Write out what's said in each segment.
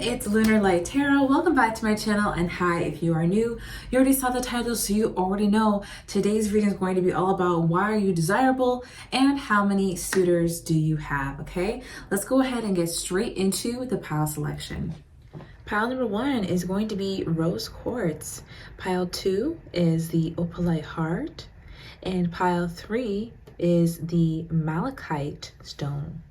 it's Lunar Light Tarot. Welcome back to my channel, and hi if you are new. You already saw the title, so you already know today's reading is going to be all about why are you desirable and how many suitors do you have, okay? Let's go ahead and get straight into the pile selection. Pile number 1 is going to be Rose Quartz. Pile 2 is the Opalite Heart, and pile 3 is the Malachite stone.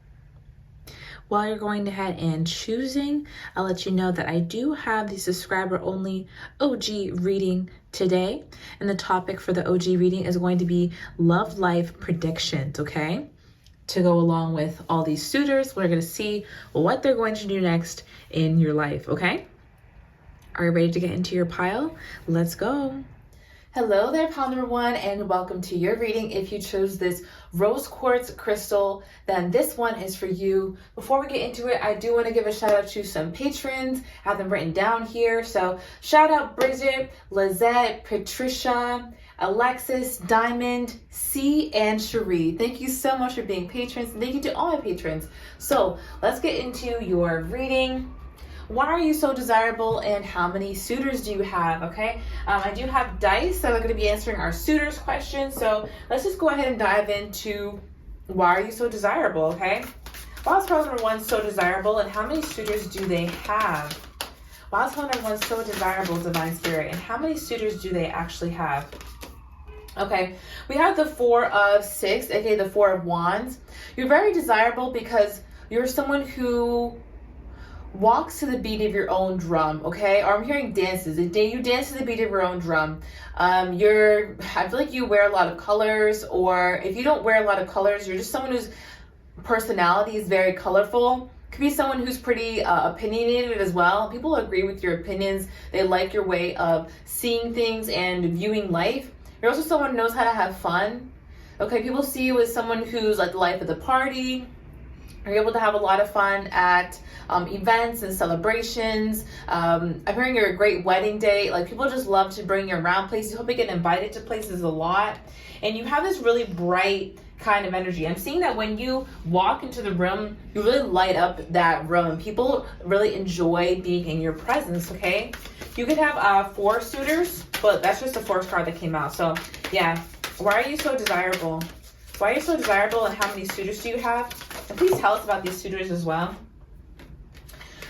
While you're going ahead and choosing, I'll let you know that I do have the subscriber only OG reading today. And the topic for the OG reading is going to be love life predictions, okay? To go along with all these suitors, we're going to see what they're going to do next in your life, okay? Are you ready to get into your pile? Let's go. Hello there, pile number 1, and welcome to your reading. If you chose this rose quartz crystal, then this one is for you. Before we get into it, I do want to give a shout out to some patrons. I have them written down here. So shout out Bridget, Lizette, Patricia, Alexis, Diamond, C, and Cherie. Thank you so much for being patrons. Thank you to all my patrons. So let's get into your reading. Why are you so desirable and how many suitors do you have, okay? I do have dice that are going to be answering our suitors question. So let's just go ahead and dive into why are you so desirable, okay? Why is pile number 1 so desirable and how many suitors do they have? Why is pile number 1 so desirable, Divine Spirit, and how many suitors do they actually have? Okay, we have the 4 of 6, aka the 4 of Wands. You're very desirable because you're someone who walks to the beat of your own drum, okay? Or I'm hearing dances. You dance to the beat of your own drum. I feel like you wear a lot of colors, or if you don't wear a lot of colors, you're just someone whose personality is very colorful. Could be someone who's pretty opinionated as well. People agree with your opinions. They like your way of seeing things and viewing life. You're also someone who knows how to have fun. Okay, people see you as someone who's like the life of the party. You're able to have a lot of fun at events and celebrations. I'm hearing you're a great wedding date. Like, people just love to bring you around places. You hope you get invited to places a lot. And you have this really bright kind of energy. I'm seeing that when you walk into the room, you really light up that room. People really enjoy being in your presence, okay? You could have 4 suitors, but that's just the first card that came out. So yeah, why are you so desirable? Why are you so desirable and how many suitors do you have? And please tell us about these suitors as well.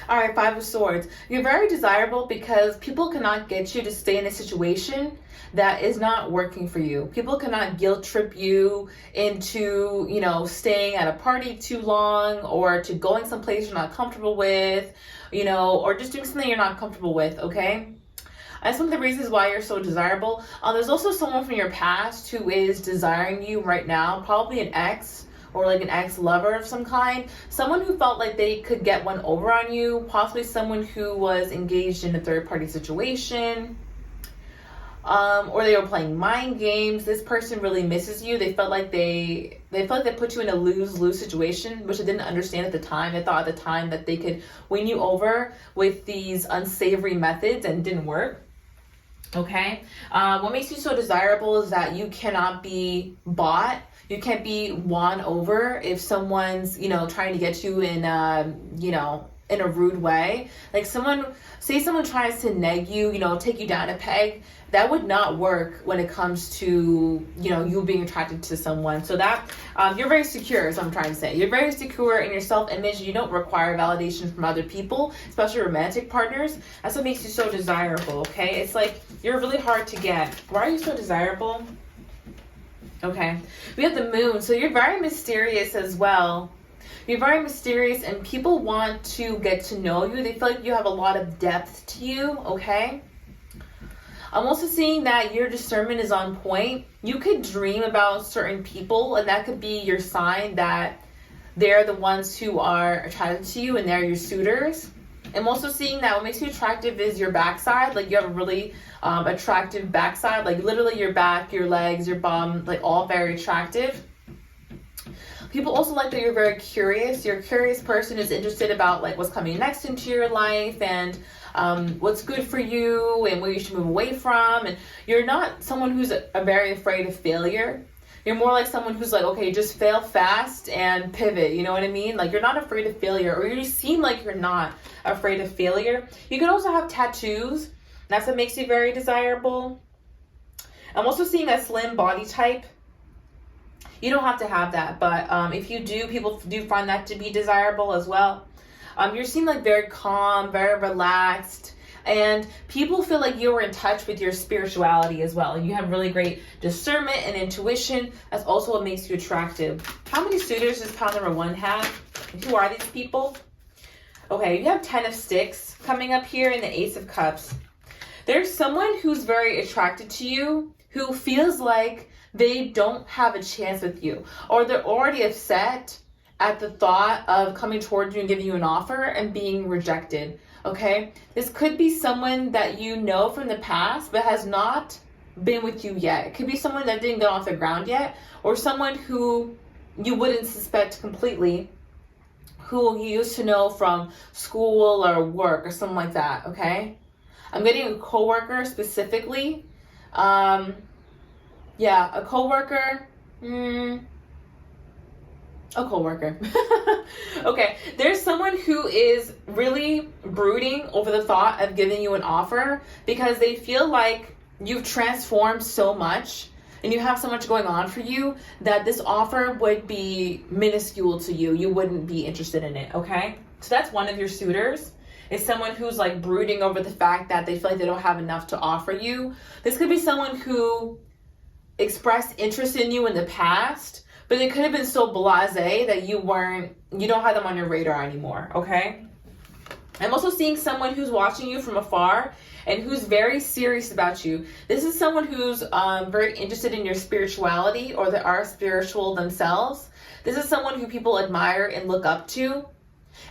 All right, 5 of Swords. You're very desirable because people cannot get you to stay in a situation that is not working for you. People cannot guilt trip you into, staying at a party too long, or to going someplace you're not comfortable with, or just doing something you're not comfortable with, okay? That's one of the reasons why you're so desirable. There's also someone from your past who is desiring you right now, probably an ex or like an ex-lover of some kind. Someone who felt like they could get one over on you, possibly someone who was engaged in a third-party situation, or they were playing mind games. This person really misses you. They felt like they put you in a lose-lose situation, which I didn't understand at the time. I thought at the time that they could win you over with these unsavory methods, and it didn't work. Okay, what makes you so desirable is that you cannot be bought. You can't be won over if someone's, trying to get you in, in a rude way. Like, someone tries to neg you, take you down a peg. That would not work when it comes to, you being attracted to someone. So that, you're very secure, is what I'm trying to say. You're very secure in your self-image. You don't require validation from other people, especially romantic partners. That's what makes you so desirable, okay? It's like, you're really hard to get. Why are you so desirable? Okay, we have the Moon. So you're very mysterious as well. You're very mysterious, and people want to get to know you. They feel like you have a lot of depth to you, okay? I'm also seeing that your discernment is on point. You could dream about certain people, and that could be your sign that they're the ones who are attracted to you and they're your suitors. I'm also seeing that what makes you attractive is your backside. Like, you have a really attractive backside. Like, literally your back, your legs, your bum, like, all very attractive. People also like that you're very curious. You're a curious person who's interested about like what's coming next into your life, and what's good for you and what you should move away from. And you're not someone who's very afraid of failure. You're more like someone who's like, okay, just fail fast and pivot. You know what I mean? Like, you're not afraid of failure, or you seem like you're not afraid of failure. You could also have tattoos. That's what makes you very desirable. I'm also seeing a slim body type. You don't have to have that, but if you do, people do find that to be desirable as well. You seem like very calm, very relaxed, and people feel like you're in touch with your spirituality as well. You have really great discernment and intuition. That's also what makes you attractive. How many suitors does pile number 1 have? Who are these people? Okay, you have 10 of sticks coming up here and the Ace of Cups. There's someone who's very attracted to you, who feels like they don't have a chance with you, or they're already upset at the thought of coming towards you and giving you an offer and being rejected. Okay, this could be someone that you know from the past but has not been with you yet. It could be someone that didn't get off the ground yet, or someone who you wouldn't suspect completely, who you used to know from school or work or something like that. Okay, I'm getting a coworker specifically. Yeah, a coworker. A coworker. Okay, there's someone who is really brooding over the thought of giving you an offer because they feel like you've transformed so much and you have so much going on for you that this offer would be minuscule to you. You wouldn't be interested in it, okay? So that's one of your suitors. Is someone who's like brooding over the fact that they feel like they don't have enough to offer you. This could be someone who expressed interest in you in the past, but they could have been so blasé that you don't have them on your radar anymore, okay? I'm also seeing someone who's watching you from afar and who's very serious about you. This is someone who's very interested in your spirituality, or they are spiritual themselves. This is someone who people admire and look up to.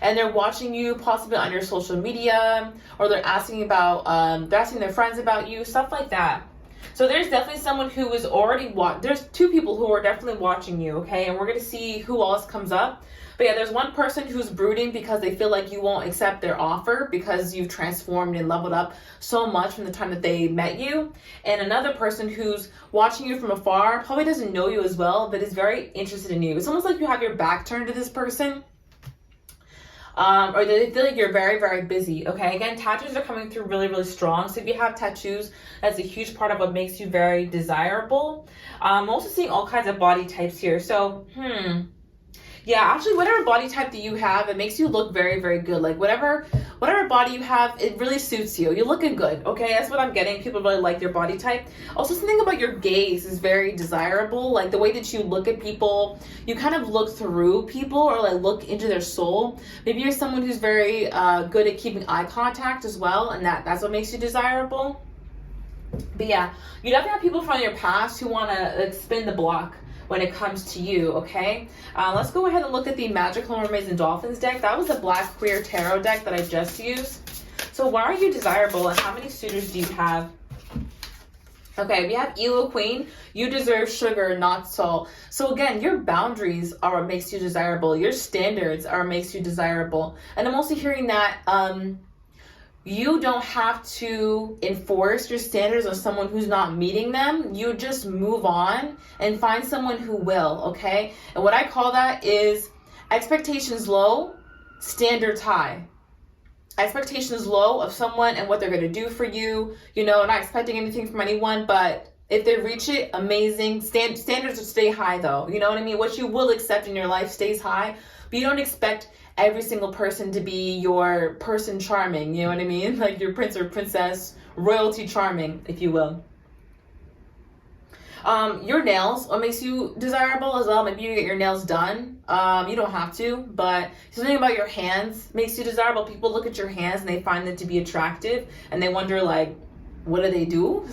And they're watching you possibly on your social media, or they're asking their friends about you, stuff like that. So there's definitely someone who is already there's 2 people who are definitely watching you, okay? And we're going to see who else comes up. But yeah, there's one person who's brooding because they feel like you won't accept their offer because you've transformed and leveled up so much from the time that they met you. And another person who's watching you from afar, probably doesn't know you as well, but is very interested in you. It's almost like you have your back turned to this person. Or they feel like you're very, very busy, okay? Again, tattoos are coming through really, really strong. So if you have tattoos, that's a huge part of what makes you very desirable. I'm also seeing all kinds of body types here. So, yeah, actually, whatever body type that you have, it makes you look very, very good. Like whatever body you have, it really suits you. You're looking good, okay? That's what I'm getting. People really like your body type. Also, something about your gaze is very desirable. Like the way that you look at people, you kind of look through people or like look into their soul. Maybe you're someone who's very good at keeping eye contact as well, and that's what makes you desirable. But yeah, you definitely have people from your past who want to spin the block when it comes to you, okay? Let's go ahead and look at the Magical Mermaids and Dolphins deck. That was the Black Queer Tarot deck that I just used. So why are you desirable and how many suitors do you have? Okay, we have Elo Queen. You deserve sugar, not salt. So again, your boundaries are what makes you desirable. Your standards are what makes you desirable. And I'm also hearing that you don't have to enforce your standards on someone who's not meeting them. You just move on and find someone who will, okay? And what I call that is expectations low, standards high. Expectations low of someone and what they're going to do for you. You know, not expecting anything from anyone, but if they reach it, amazing. Standards will stay high though. You know what I mean? What you will accept in your life stays high, but you don't expect every single person to be your person charming, you know what I mean? Like your prince or princess, royalty charming, if you will. Your nails, what makes you desirable as well? Maybe you get your nails done. You don't have to, but something about your hands makes you desirable. People look at your hands and they find them to be attractive and they wonder like, what do they do?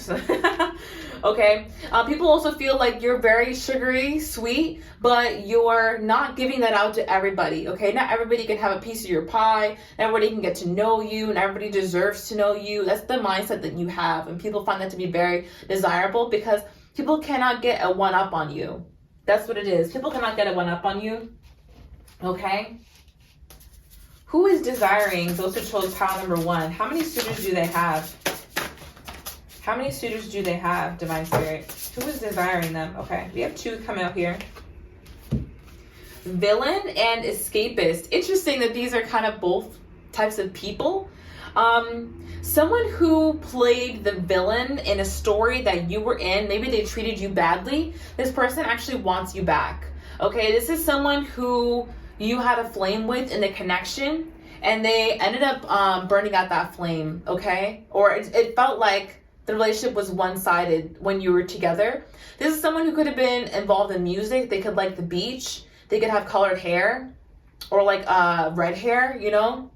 Okay. People also feel like you're very sugary, sweet, but you're not giving that out to everybody. Okay. Not everybody can have a piece of your pie. Not everybody can get to know you, and everybody deserves to know you. That's the mindset that you have. And people find that to be very desirable because people cannot get a one-up on you. That's what it is. People cannot get a one-up on you. Okay. Who is desiring those who chose pile number 1? How many suitors do they have? How many suitors do they have, Divine Spirit? Who is desiring them? Okay, we have 2 come out here. Villain and escapist. Interesting that these are kind of both types of people. Someone who played the villain in a story that you were in, maybe they treated you badly. This person actually wants you back. Okay, this is someone who you had a flame with in the connection, and they ended up burning out that flame, okay? Or it felt like the relationship was one-sided when you were together. This is someone who could have been involved in music. They could like the beach. They could have colored hair or like red hair, you know?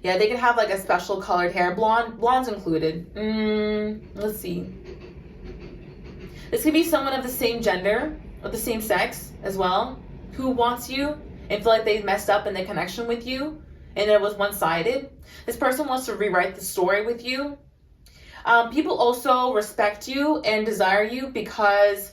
Yeah, they could have like a special colored hair. Blondes included. Let's see. This could be someone of the same gender or the same sex as well who wants you and feel like they messed up in the connection with you and it was one-sided. This person wants to rewrite the story with you. People also respect you and desire you because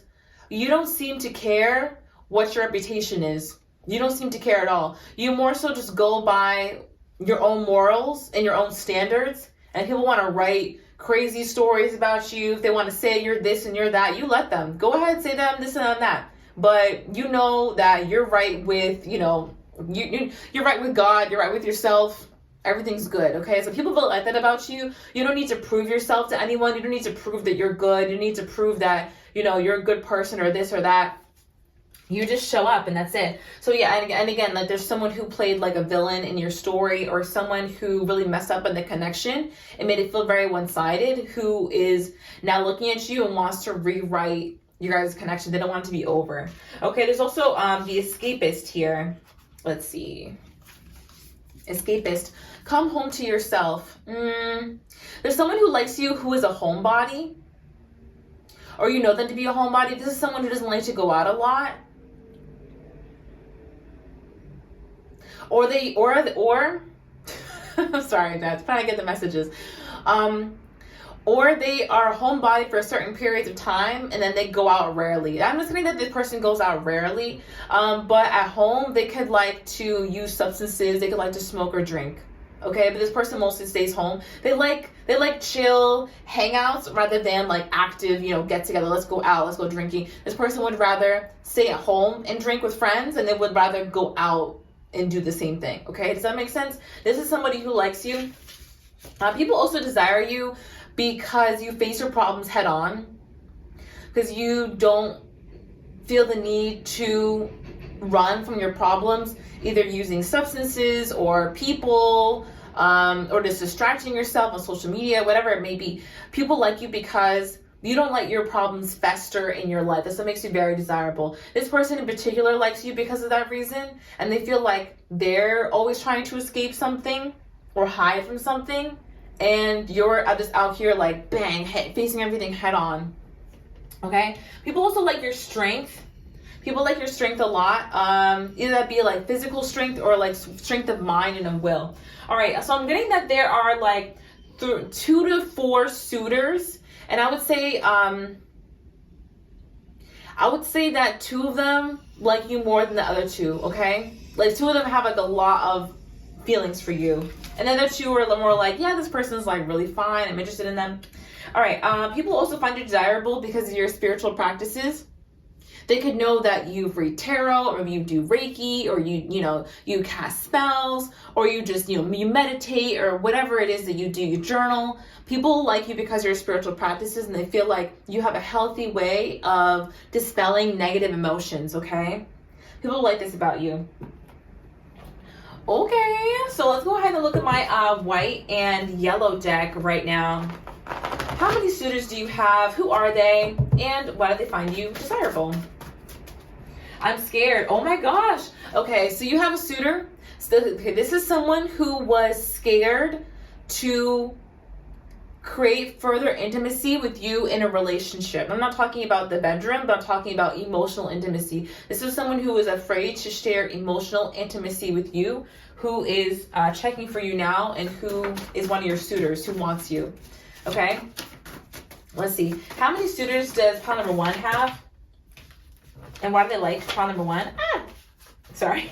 you don't seem to care what your reputation is. You don't seem to care at all. You more so just go by your own morals and your own standards, and people want to write crazy stories about you. If they want to say you're this and you're that, you let them. Go ahead, say them this and that. But you know that you're right with, you know, you're right with God, you're right with yourself. Everything's good, okay? So people feel like that about you. You don't need to prove yourself to anyone. You don't need to prove that you're good. You need to prove that, you know, you're a good person or this or that. You just show up and that's it. So yeah, and again, like there's someone who played like a villain in your story or someone who really messed up in the connection and made it feel very one-sided, who is now looking at you and wants to rewrite your guys' connection. They don't want it to be over. Okay, there's also the escapist here. Let's see. Escapist. Come home to yourself. There's someone who likes you who is a homebody, or you know them to be a homebody. This is someone who doesn't like to go out a lot, or I'm sorry, that's trying to get the messages. Or they are a homebody for certain periods of time and then they go out rarely. I'm not saying that this person goes out rarely, but at home they could like to use substances. They could like to smoke or drink. Okay, but this person mostly stays home. They like chill hangouts rather than like active, you know, get together. Let's go out. Let's go drinking. This person would rather stay at home and drink with friends, and they would rather go out and do the same thing. Okay, does that make sense? This is somebody who likes you. People also desire you because you face your problems head on, because you don't feel the need to run from your problems, either using substances or people, or just distracting yourself on social media, whatever it may be. People like you because you don't let your problems fester in your life. That's what makes you very desirable. This person in particular likes you because of that reason, and they feel like they're always trying to escape something or hide from something, and you're just out here like bang, facing everything head on. Okay? People also like your strength. People like your strength a lot. Either that be like physical strength or like strength of mind and of will. All right, so I'm getting that there are like 2 to 4 suitors, and I would say that 2 of them like you more than the other 2. Okay, like 2 of them have like a lot of feelings for you, and then the 2 are a little more like, yeah, this person's like really fine, I'm interested in them. All right, people also find you desirable because of your spiritual practices. They could know that you read tarot, or you do Reiki, or you cast spells, or you just, you meditate, or whatever it is that you do, you journal. People like you because of your spiritual practices, and they feel like you have a healthy way of dispelling negative emotions, okay? People like this about you. Okay, so let's go ahead and look at my white and yellow deck right now. How many suitors do you have? Who are they? And why do they find you desirable? I'm scared. Oh my gosh. Okay, so you have a suitor. So, okay, this is someone who was scared to create further intimacy with you in a relationship. I'm not talking about the bedroom, but I'm talking about emotional intimacy. This is someone who is afraid to share emotional intimacy with you, who is checking for you now, and who is one of your suitors who wants you. Okay, let's see. How many suitors does pile number 1 have? And why do they like pile number 1? Sorry.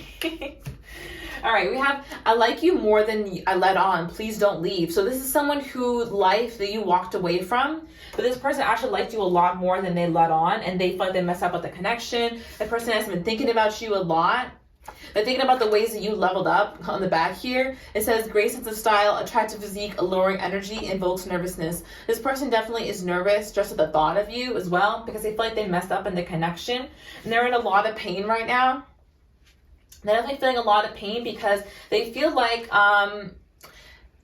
All right, we have, I like you more than I let on. Please don't leave. So this is someone whose life that you walked away from, but this person actually liked you a lot more than they let on, and they feel like they messed up with the connection. The person has been thinking about you a lot. They're thinking about the ways that you leveled up on the back here. It says great sense of style, attractive physique, alluring energy, invokes nervousness. This person definitely is nervous just at the thought of you as well, because they feel like they messed up in the connection. And they're in a lot of pain right now. They're definitely feeling a lot of pain because they feel like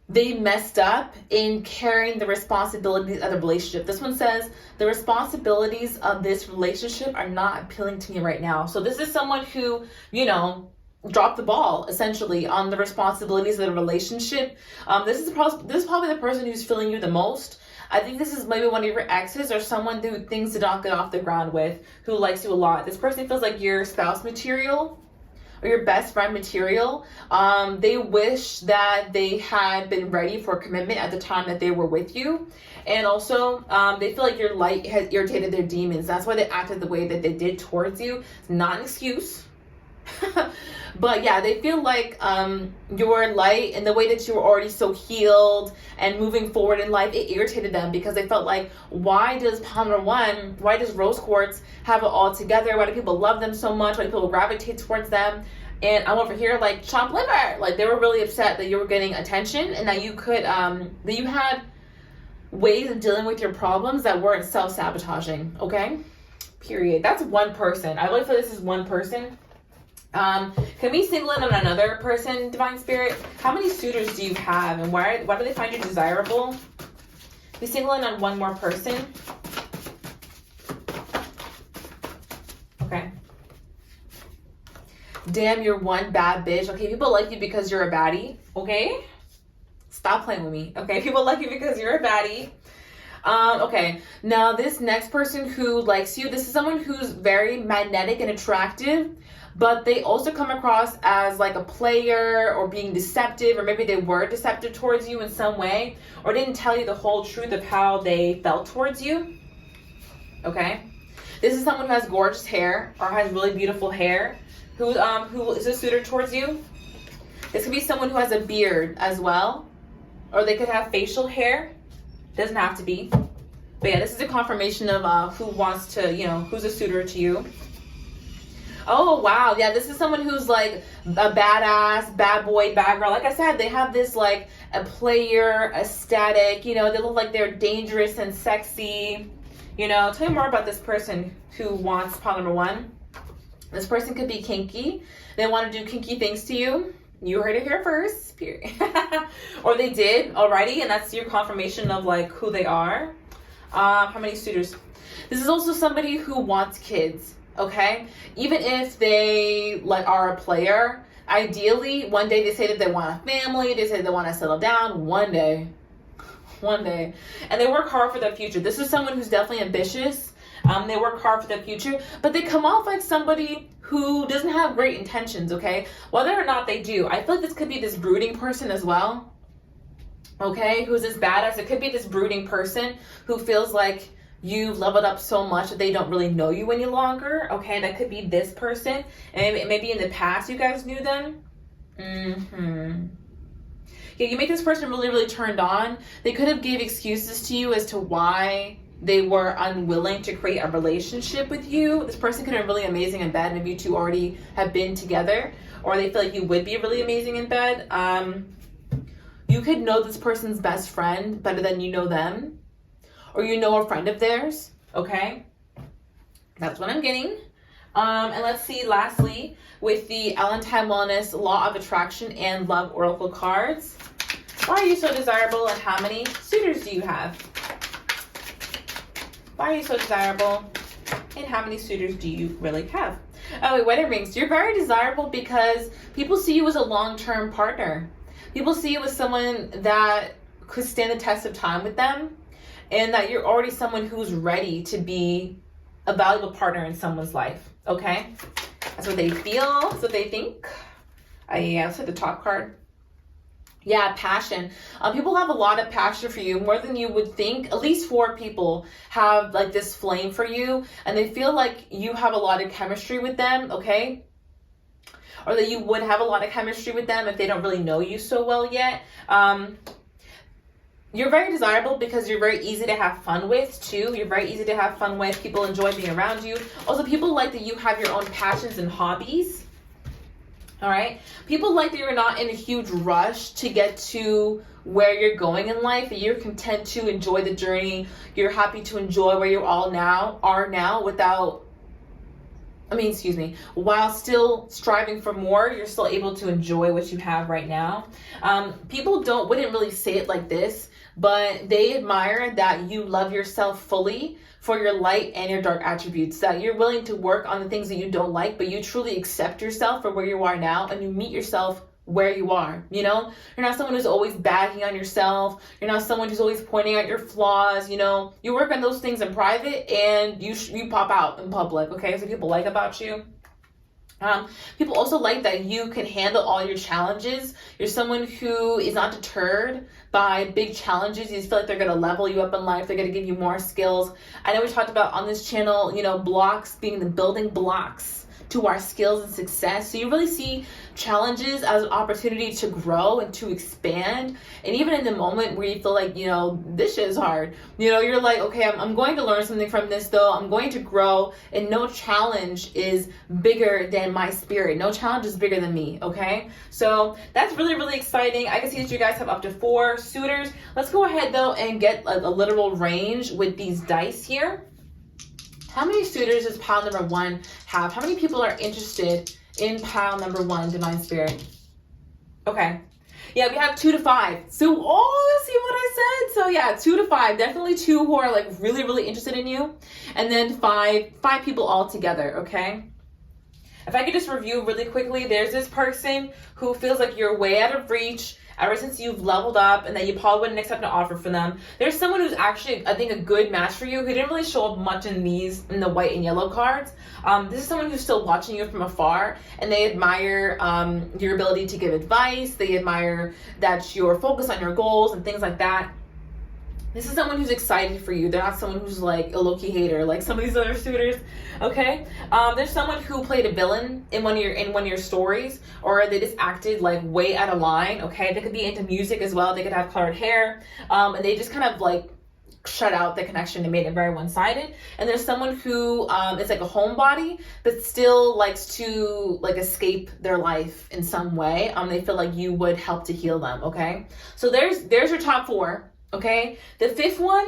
they messed up in carrying the responsibilities of the relationship. This one says, the responsibilities of this relationship are not appealing to me right now. So this is someone who, you know, dropped the ball essentially on the responsibilities of the relationship. This is probably the person who's feeling you the most. I think this is maybe one of your exes or someone who things did not get off the ground with, who likes you a lot. This person feels like your spouse material or your best friend material. They wish that they had been ready for commitment at the time that they were with you. And also, they feel like your light has irritated their demons. That's why they acted the way that they did towards you. It's not an excuse. But yeah, they feel like your light and the way that you were already so healed and moving forward in life, it irritated them because they felt like, why does rose quartz have it all together? Why do people love them so much? Why do people gravitate towards them? And I'm over here like chomp liver. Like they were really upset that you were getting attention and that you could, that you had ways of dealing with your problems that weren't self-sabotaging, okay? Period. That's one person. I really feel this is one person. Can we single in on another person, Divine Spirit? How many suitors do you have and why do they find you desirable? We single in on one more person. Okay. Damn, you're one bad bitch. Okay, people like you because you're a baddie. Okay? Stop playing with me. Okay, people like you because you're a baddie. Okay, now this next person who likes you, this is someone who's very magnetic and attractive, but they also come across as like a player or being deceptive, or maybe they were deceptive towards you in some way, or didn't tell you the whole truth of how they felt towards you. Okay, this is someone who has gorgeous hair or has really beautiful hair, who is a suitor towards you. This could be someone who has a beard as well, or they could have facial hair. Doesn't have to be. But yeah, this is a confirmation of who wants to, you know, who's a suitor to you. Oh, wow. Yeah, this is someone who's like a badass, bad boy, bad girl. Like I said, they have this like a player aesthetic, you know, they look like they're dangerous and sexy. You know, tell me more about this person who wants pile number one. This person could be kinky. They want to do kinky things to you. You heard it here first, period. Or they did already, and that's your confirmation of like who they are. How many suitors? This is also somebody who wants kids, okay? Even if they like are a player, ideally, one day they say that they want a family, they say they want to settle down, one day. And they work hard for their future. This is someone who's definitely ambitious. They work hard for their future, but they come off like somebody who doesn't have great intentions, okay? Whether or not they do, I feel like this could be this brooding person as well, okay? Who's this badass. It could be this brooding person who feels like you've leveled up so much that they don't really know you any longer, okay? That could be this person, and maybe in the past you guys knew them. Yeah, you make this person really, really turned on. They could have gave excuses to you as to why they were unwilling to create a relationship with you. This person could have been really amazing in bed. Maybe you two already have been together, or they feel like you would be really amazing in bed. You could know this person's best friend better than you know them, or you know a friend of theirs, okay? That's what I'm getting. And let's see, lastly, with the Valentine Wellness Law of Attraction and Love Oracle cards, why are you so desirable and how many suitors do you have? Why are you so desirable and how many suitors do you really have? Oh, wait, wedding rings. You're very desirable because people see you as a long-term partner. People see you as someone that could stand the test of time with them, and that you're already someone who's ready to be a valuable partner in someone's life, okay? That's what they feel, that's what they think. Yeah, let's hit the top card. Yeah, passion. People have a lot of passion for you, more than you would think. At least 4 people have like this flame for you, and they feel like you have a lot of chemistry with them, okay? Or that you would have a lot of chemistry with them if they don't really know you so well yet. You're very desirable because you're very easy to have fun with too. You're very easy to have fun with. People enjoy being around you. Also, people like that you have your own passions and hobbies. All right. People like that you're not in a huge rush to get to where you're going in life. You're content to enjoy the journey. You're happy to enjoy where you are now without, while still striving for more. You're still able to enjoy what you have right now. People wouldn't really say it like this, but they admire that you love yourself fully for your light and your dark attributes, that you're willing to work on the things that you don't like, but you truly accept yourself for where you are now, and you meet yourself where you are. You're not someone who's always bagging on yourself. You're not someone who's always pointing out your flaws. You work on those things in private, and you pop out in public. Okay, so people like about you. People also like that you can handle all your challenges. You're someone who is not deterred by big challenges. You just feel like they're going to level you up in life. They're going to give you more skills. I know we talked about on this channel, blocks being the building blocks to our skills and success. So you really see challenges as an opportunity to grow and to expand. And even in the moment where you feel like, this shit is hard, you're like, okay, I'm going to learn something from this though. I'm going to grow, and no challenge is bigger than my spirit. No challenge is bigger than me, okay? So that's really, really exciting. I can see that you guys have up to 4 suitors. Let's go ahead though and get a literal range with these dice here. How many suitors does pile number 1 have? How many people are interested in pile number 1, Divine Spirit? Okay. Yeah, we have 2 to 5. So, see what I said? So yeah, 2 to 5. Definitely 2 who are like really, really interested in you. And then 5 people all together, okay? If I could just review really quickly, there's this person who feels like you're way out of reach ever since you've leveled up, and that you probably wouldn't accept an offer from them. There's someone who's actually, I think, a good match for you, who didn't really show up much in the white and yellow cards. This is someone who's still watching you from afar, and they admire your ability to give advice. They admire that you're focused on your goals and things like that. This is someone who's excited for you. They're not someone who's like a low-key hater like some of these other suitors, okay? There's someone who played a villain in one of your stories, or they just acted like way out of line, okay? They could be into music as well. They could have colored hair, and they just kind of like shut out the connection and made it very one-sided. And there's someone who is like a homebody, but still likes to like escape their life in some way. They feel like you would help to heal them, okay? So there's your top 4. Okay, the 5th one,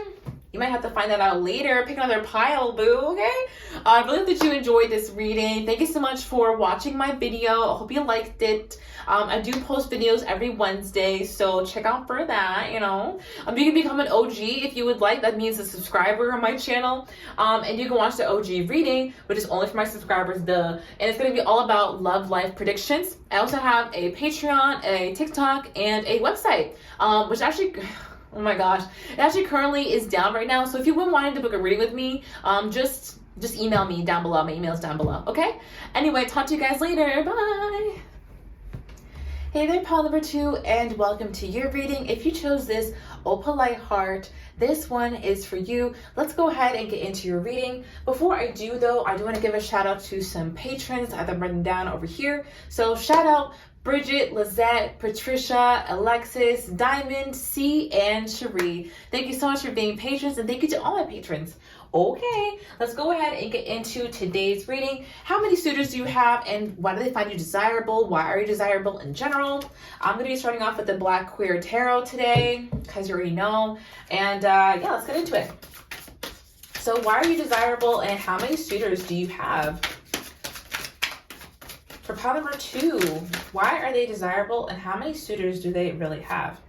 you might have to find that out later. Pick another pile, boo, okay? I really hope that you enjoyed this reading. Thank you so much for watching my video. I hope you liked it. I do post videos every Wednesday, so check out for that, You can become an OG if you would like. That means a subscriber on my channel. And you can watch the OG reading, which is only for my subscribers, and it's going to be all about love life predictions. I also have a Patreon, a TikTok, and a website, which actually... Oh my gosh, it actually currently is down right now. So if you've been wanting to book a reading with me, just email me down below. My email is down below, okay? Anyway, talk to you guys later. Bye. Hey there, pile number 2, and welcome to your reading. If you chose this Opalite Heart, this one is for you. Let's go ahead and get into your reading. Before I do though, I do want to give a shout out to some patrons. I have them written down over here. So shout out Bridget, Lizette, Patricia, Alexis, Diamond, C, and Cherie. Thank you so much for being patrons, and thank you to all my patrons. Okay, let's go ahead and get into today's reading. How many suitors do you have, and why do they find you desirable? Why are you desirable in general? I'm going to be starting off with the Black Queer Tarot today, because you already know. And yeah, let's get into it. So why are you desirable, and how many suitors do you have? For pile number 2, why are they desirable, and how many suitors do they really have?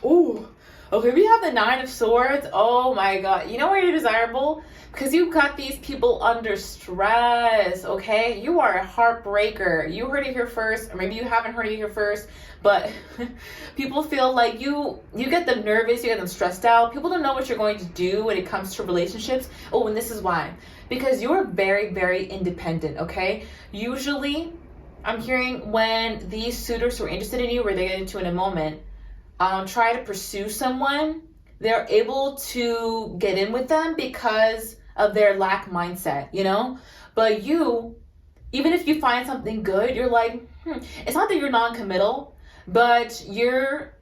Ooh, okay, we have the 9 of Swords. Oh my God. You know why you're desirable? Because you've got these people under stress, okay? You are a heartbreaker. You heard it here first, or maybe you haven't heard it here first, but people feel like you get them nervous, you get them stressed out. People don't know what you're going to do when it comes to relationships. Oh, and this is why. Because you're very, very independent, okay? Usually, I'm hearing when these suitors who are interested in you, where they get into in a moment, try to pursue someone, they're able to get in with them because of their lack mindset, But you, even if you find something good, you're like, it's not that you're non-committal, but you're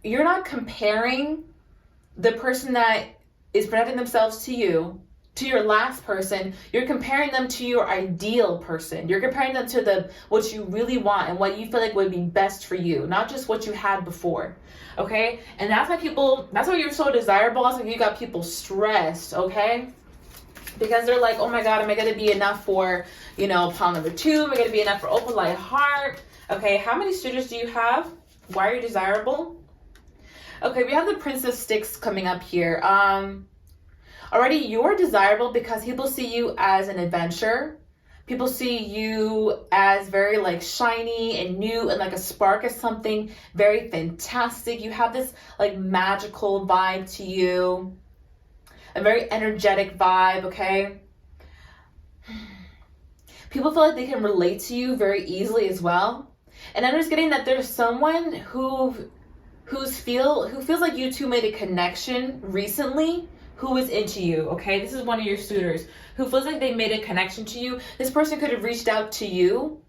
not comparing the person that is presenting themselves to you to your last person, you're comparing them to your ideal person. You're comparing them to what you really want and what you feel like would be best for you, not just what you had before. Okay? And that's why you're so desirable. That's why you got people stressed, okay? Because they're like, oh my God, am I going to be enough for, pile number 2? Am I going to be enough for Opalite Heart? Okay, how many suitors do you have? Why are you desirable? Okay, we have the Prince of Sticks coming up here. Already you're desirable because people see you as an adventure. People see you as very like shiny and new and like a spark of something very fantastic. You have this like magical vibe to you, a very energetic vibe, okay? People feel like they can relate to you very easily as well. And I'm just getting that there's someone who feels like you two made a connection recently, who is into you, okay? This is one of your suitors who feels like they made a connection to you. This person could have reached out to you,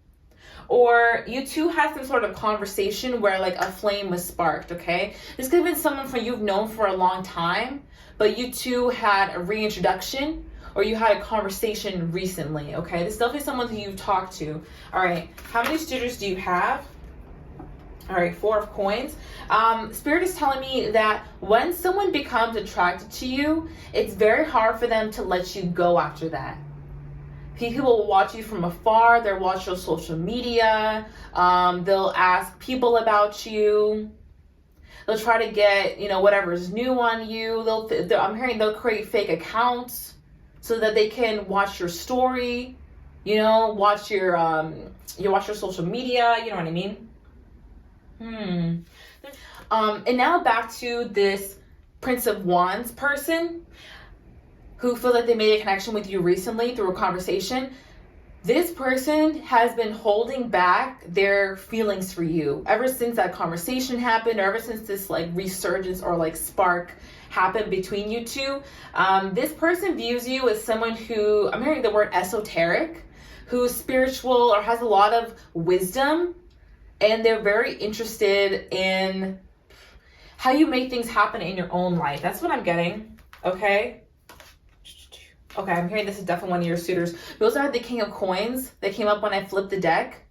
or you two had some sort of conversation where like a flame was sparked, okay? This could have been someone you've known for a long time, but you two had a reintroduction, or you had a conversation recently, okay? This is definitely someone who you've talked to. All right, how many suitors do you have? All right, 4 of coins. Spirit is telling me that when someone becomes attracted to you, it's very hard for them to let you go after that. People will watch you from afar. They'll watch your social media. They'll ask people about you. They'll try to get, whatever's new on you. I'm hearing they'll create fake accounts so that they can watch your story, watch your social media, you know what I mean? And now back to this Prince of Wands person who feels like they made a connection with you recently through a conversation. This person has been holding back their feelings for you ever since that conversation happened, or ever since this like resurgence or like spark happened between you two. This person views you as someone who, I'm hearing the word esoteric, who's spiritual or has a lot of wisdom. And they're very interested in how you make things happen in your own life. That's what I'm getting, okay? Okay, I'm hearing this is definitely one of your suitors. We also had the King of Coins that came up when I flipped the deck.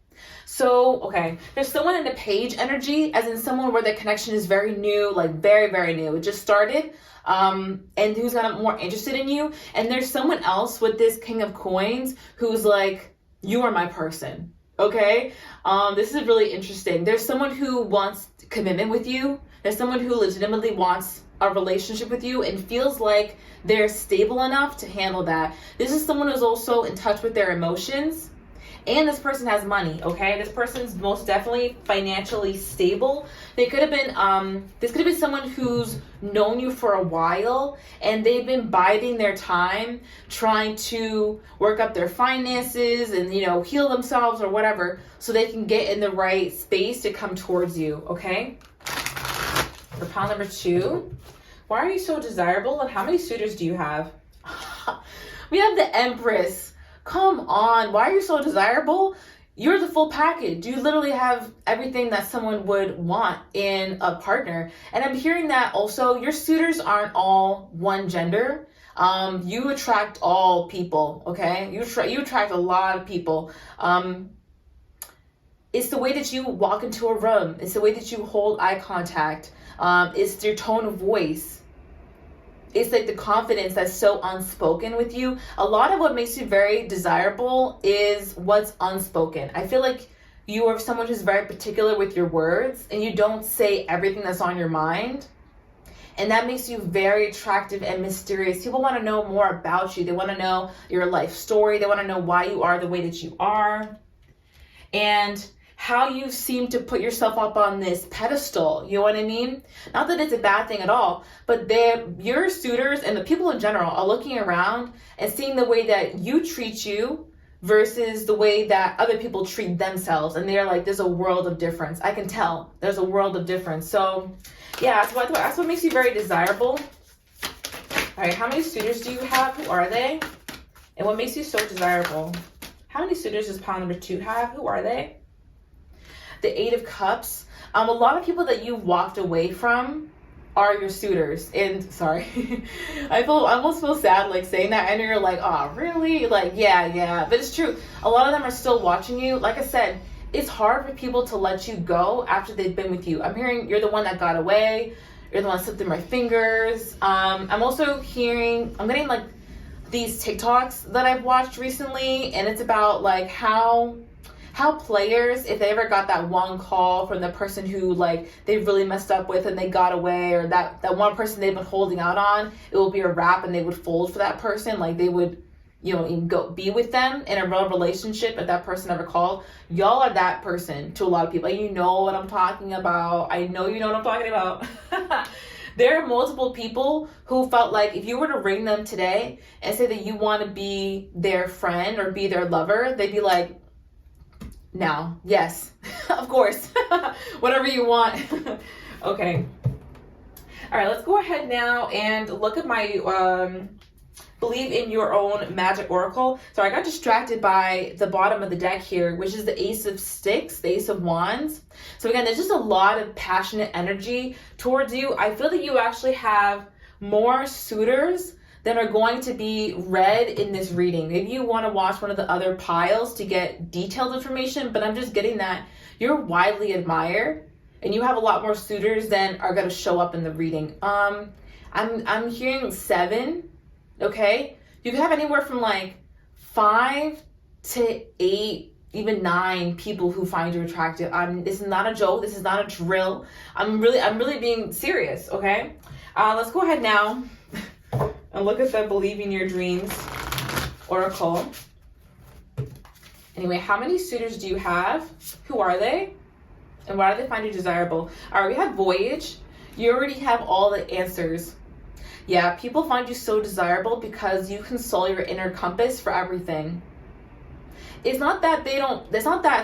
So, okay, there's someone in the page energy, as in someone where the connection is very new, like very, very new. It just started, and who's more interested in you. And there's someone else with this King of Coins who's like, you are my person. Okay, this is really interesting. There's someone who wants commitment with you. There's someone who legitimately wants a relationship with you and feels like they're stable enough to handle that. This is someone who's also in touch with their emotions. And this person has money, okay? This person's most definitely financially stable. This could have been someone who's known you for a while and they've been biding their time trying to work up their finances and, heal themselves or whatever so they can get in the right space to come towards you, okay? For pile number 2, why are you so desirable and how many suitors do you have? We have the Empress. Come on, why are you so desirable? You're the full package. You literally have everything that someone would want in a partner. And I'm hearing that also your suitors aren't all one gender. You attract all people, okay? You attract a lot of people. It's the way that you walk into a room. It's the way that you hold eye contact. It's your tone of voice. It's like the confidence that's so unspoken with you. A lot of what makes you very desirable is what's unspoken. I feel like you are someone who's very particular with your words and you don't say everything that's on your mind. And that makes you very attractive and mysterious. People want to know more about you. They want to know your life story. They want to know why you are the way that you are. And how you seem to put yourself up on this pedestal, you know what I mean? Not that it's a bad thing at all, but your suitors and the people in general are looking around and seeing the way that you treat you versus the way that other people treat themselves. And they're like, there's a world of difference. I can tell there's a world of difference. So yeah, that's what makes you very desirable. All right, how many suitors do you have? Who are they? And what makes you so desirable? How many suitors does pile number 2 have? Who are they? The 8 of Cups. A lot of people that you walked away from are your suitors. And sorry, I almost feel sad like saying that, and you're like, oh really? Like, yeah, but it's true. A lot of them are still watching you. Like I said, it's hard for people to let you go after they've been with you. I'm hearing you're the one that got away, you're the one that slipped through my fingers. I'm also hearing, I'm getting like these TikToks that I've watched recently, and it's about like how players, if they ever got that one call from the person who like they really messed up with and they got away, or that one person they've been holding out on, it will be a wrap and they would fold for that person. Like they would, you know, even go be with them in a real relationship if that person ever called. Y'all are that person to a lot of people. You know what I'm talking about. I know you know what I'm talking about. There are multiple people who felt like if you were to ring them today and say that you want to be their friend or be their lover, they'd be like, now, yes, of course, whatever you want. Okay. All right, let's go ahead now and look at my believe in your own magic oracle. So I got distracted by the bottom of the deck here, which is the Ace of Sticks, the Ace of Wands. So again, there's just a lot of passionate energy towards you. I feel that you actually have more suitors than are going to be read in this reading. Maybe you want to watch one of the other piles to get detailed information, but I'm just getting that you're widely admired and you have a lot more suitors than are going to show up in the reading. I'm hearing 7. Okay, you can have anywhere from like 5 to 8, even 9 people who find you attractive. This is not a joke. This is not a drill. I'm really being serious. Okay, let's go ahead now and look at the Believe in Your Dreams oracle. Anyway, how many suitors do you have? Who are they? And why do they find you desirable? All right, we have Voyage. You already have all the answers. Yeah, people find you so desirable because you console your inner compass for everything. It's not that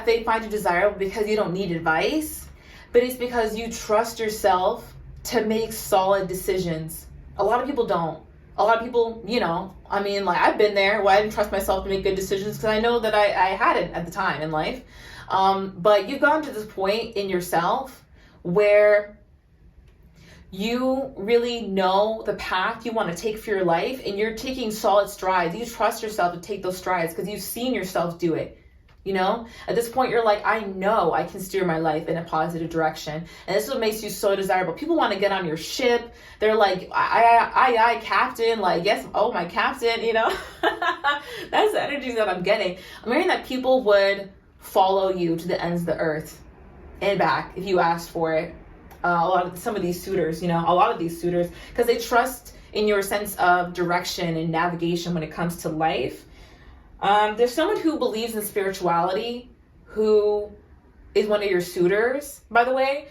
they find you desirable because you don't need advice, but it's because you trust yourself to make solid decisions. A lot of people don't. A lot of people, you know, I mean, like I've been there where I didn't trust myself to make good decisions because I know that I hadn't at the time in life. But you've gotten to this point in yourself where you really know the path you want to take for your life and you're taking solid strides. You trust yourself to take those strides because you've seen yourself do it. You know, at this point, you're like, I know I can steer my life in a positive direction. And this is what makes you so desirable. People want to get on your ship. They're like, I, captain, like, yes, oh, my captain, you know, that's the energy that I'm getting. I'm hearing that people would follow you to the ends of the earth and back if you asked for it. Some of these suitors, you know, a lot of these suitors, because they trust in your sense of direction and navigation when it comes to life. There's someone who believes in spirituality who is one of your suitors, by the way.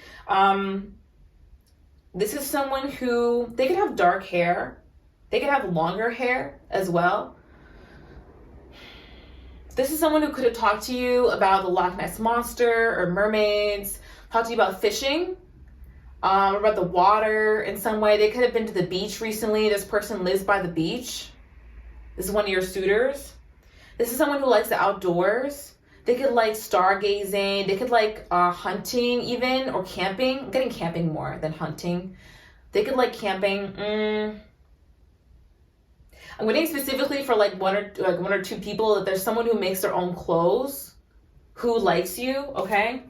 This is someone who, they could have dark hair. They could have longer hair as well. This is someone who could have talked to you about the Loch Ness Monster or mermaids, talked to you about fishing. About the water in some way. They could have been to the beach recently. This person lives by the beach. This is one of your suitors. This is someone who likes the outdoors. They could like stargazing. They could like hunting even, or camping. I'm getting camping more than hunting. They could like camping. I'm getting specifically for like one or two people that there's someone who makes their own clothes who likes you, okay?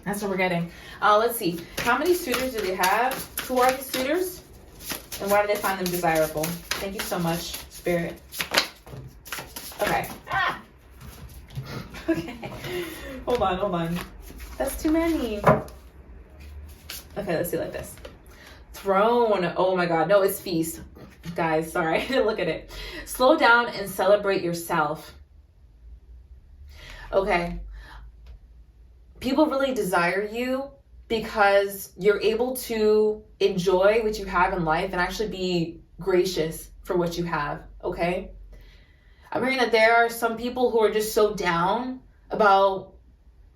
That's what we're getting. Let's see. How many suitors do they have? Who are these suitors? And why do they find them desirable? Thank you so much, Spirit. Okay. Okay. Hold on. That's too many. Okay, let's see like this. Throne. Oh my God. No, it's Feast. Guys, sorry. I didn't look at it. Slow down and celebrate yourself. Okay. People really desire you because you're able to enjoy what you have in life and actually be gracious for what you have, okay? I'm hearing that there are some people who are just so down about,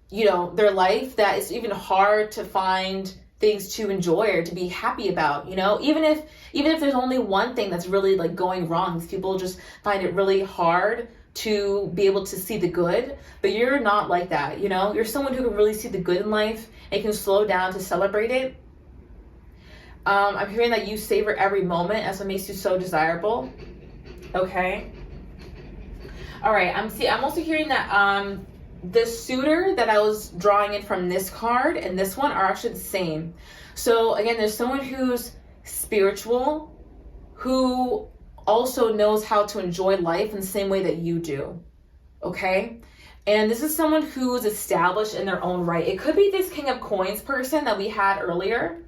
you know, their life that it's even hard to find things to enjoy or to be happy about, you know? Even if there's only one thing that's really like going wrong, these people just find it really hard to be able to see the good, but you're not like that, you know? You're someone who can really see the good in life and can slow down to celebrate it. I'm hearing that you savor every moment. That's what makes you so desirable. Okay. All right. I'm also hearing that the suitor that I was drawing in from this card and this one are actually the same. So again, there's someone who's spiritual, who also knows how to enjoy life in the same way that you do. Okay. And this is someone who's established in their own right. It could be this King of Coins person that we had earlier.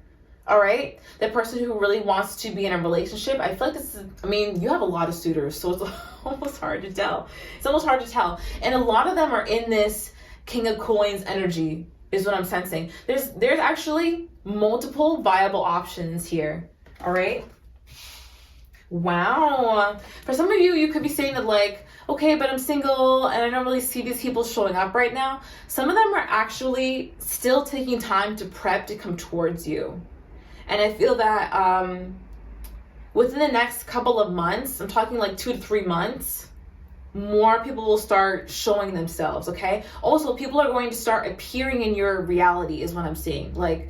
All right. The person who really wants to be in a relationship. I feel like this is, I mean, you have a lot of suitors, so it's almost hard to tell. It's almost hard to tell. And a lot of them are in this King of Coins energy is what I'm sensing. There's actually multiple viable options here. All right. Wow. For some of you, you could be saying that like, okay, but I'm single and I don't really see these people showing up right now. Some of them are actually still taking time to prep to come towards you. And I feel that within the next couple of months, I'm talking like 2 to 3 months, more people will start showing themselves, okay? Also, people are going to start appearing in your reality is what I'm seeing. Like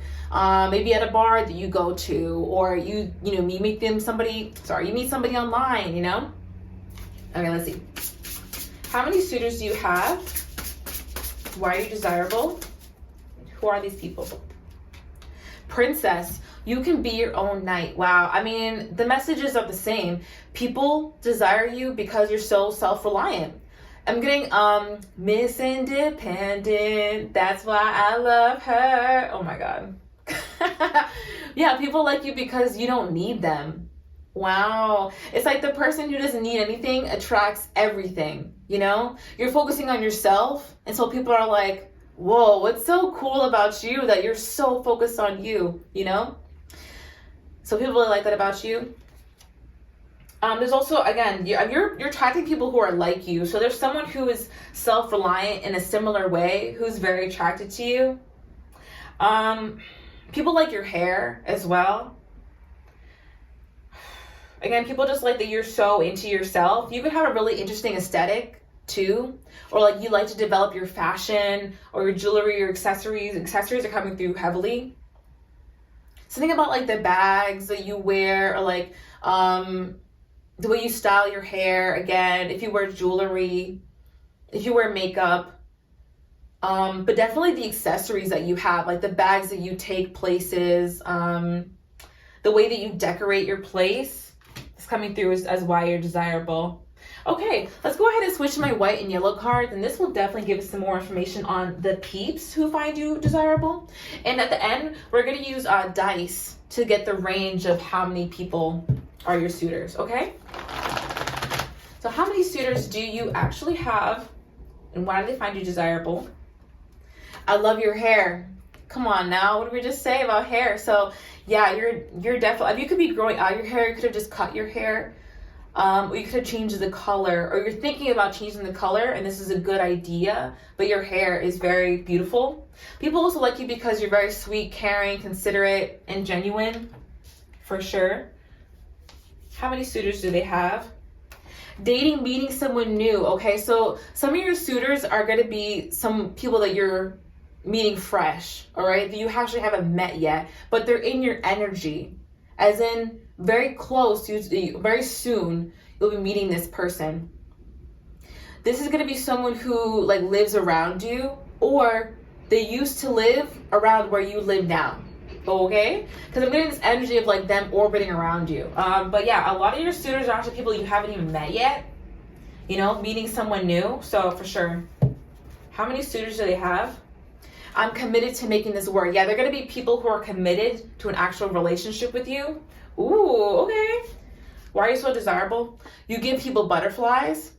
maybe at a bar that you go to, or you meet somebody online, you know? Okay, let's see. How many suitors do you have? Why are you desirable? Who are these people? Princess, you can be your own knight. Wow. I mean, the messages are the same. People desire you because you're so self-reliant. I'm getting Miss Independent. That's why I love her. Oh my God. Yeah, people like you because you don't need them. Wow. It's like the person who doesn't need anything attracts everything, you know? You're focusing on yourself, and so people are like, whoa, what's so cool about you that you're so focused on you, you know? So people really like that about you. There's also, again, you're attracting people who are like you. So there's someone who is self-reliant in a similar way who's very attracted to you. People like your hair as well. Again, people just like that you're so into yourself. You could have a really interesting aesthetic too, or like you like to develop your fashion or your jewelry or accessories. Accessories are coming through heavily. Something about like the bags that you wear, or like the way you style your hair. Again, if you wear jewelry, if you wear makeup, but definitely the accessories that you have, like the bags that you take places, the way that you decorate your place is coming through as why you're desirable. Okay, let's go ahead and switch to my white and yellow cards, and this will definitely give us some more information on the peeps who find you desirable. And at the end, we're going to use dice to get the range of how many people are your suitors, okay? So how many suitors do you actually have, and why do they find you desirable? I love your hair. Come on now, what did we just say about hair? So yeah, you're definitely, you could be growing out your hair, you could have just cut your hair. Or you could have changed the color, or you're thinking about changing the color and this is a good idea, but your hair is very beautiful. People also like you because you're very sweet, caring, considerate, and genuine, for sure. How many suitors do they have? Dating, meeting someone new. Okay, so some of your suitors are going to be some people that you're meeting fresh, all right, that you actually haven't met yet, but they're in your energy, as in very close, very soon, you'll be meeting this person. This is going to be someone who like lives around you, or they used to live around where you live now. Okay? Because I'm getting this energy of like them orbiting around you. But yeah, a lot of your suitors are actually people you haven't even met yet. You know, meeting someone new. So for sure. How many suitors do they have? I'm committed to making this work. Yeah, they're going to be people who are committed to an actual relationship with you. Ooh, okay. Why are you so desirable? You give people butterflies.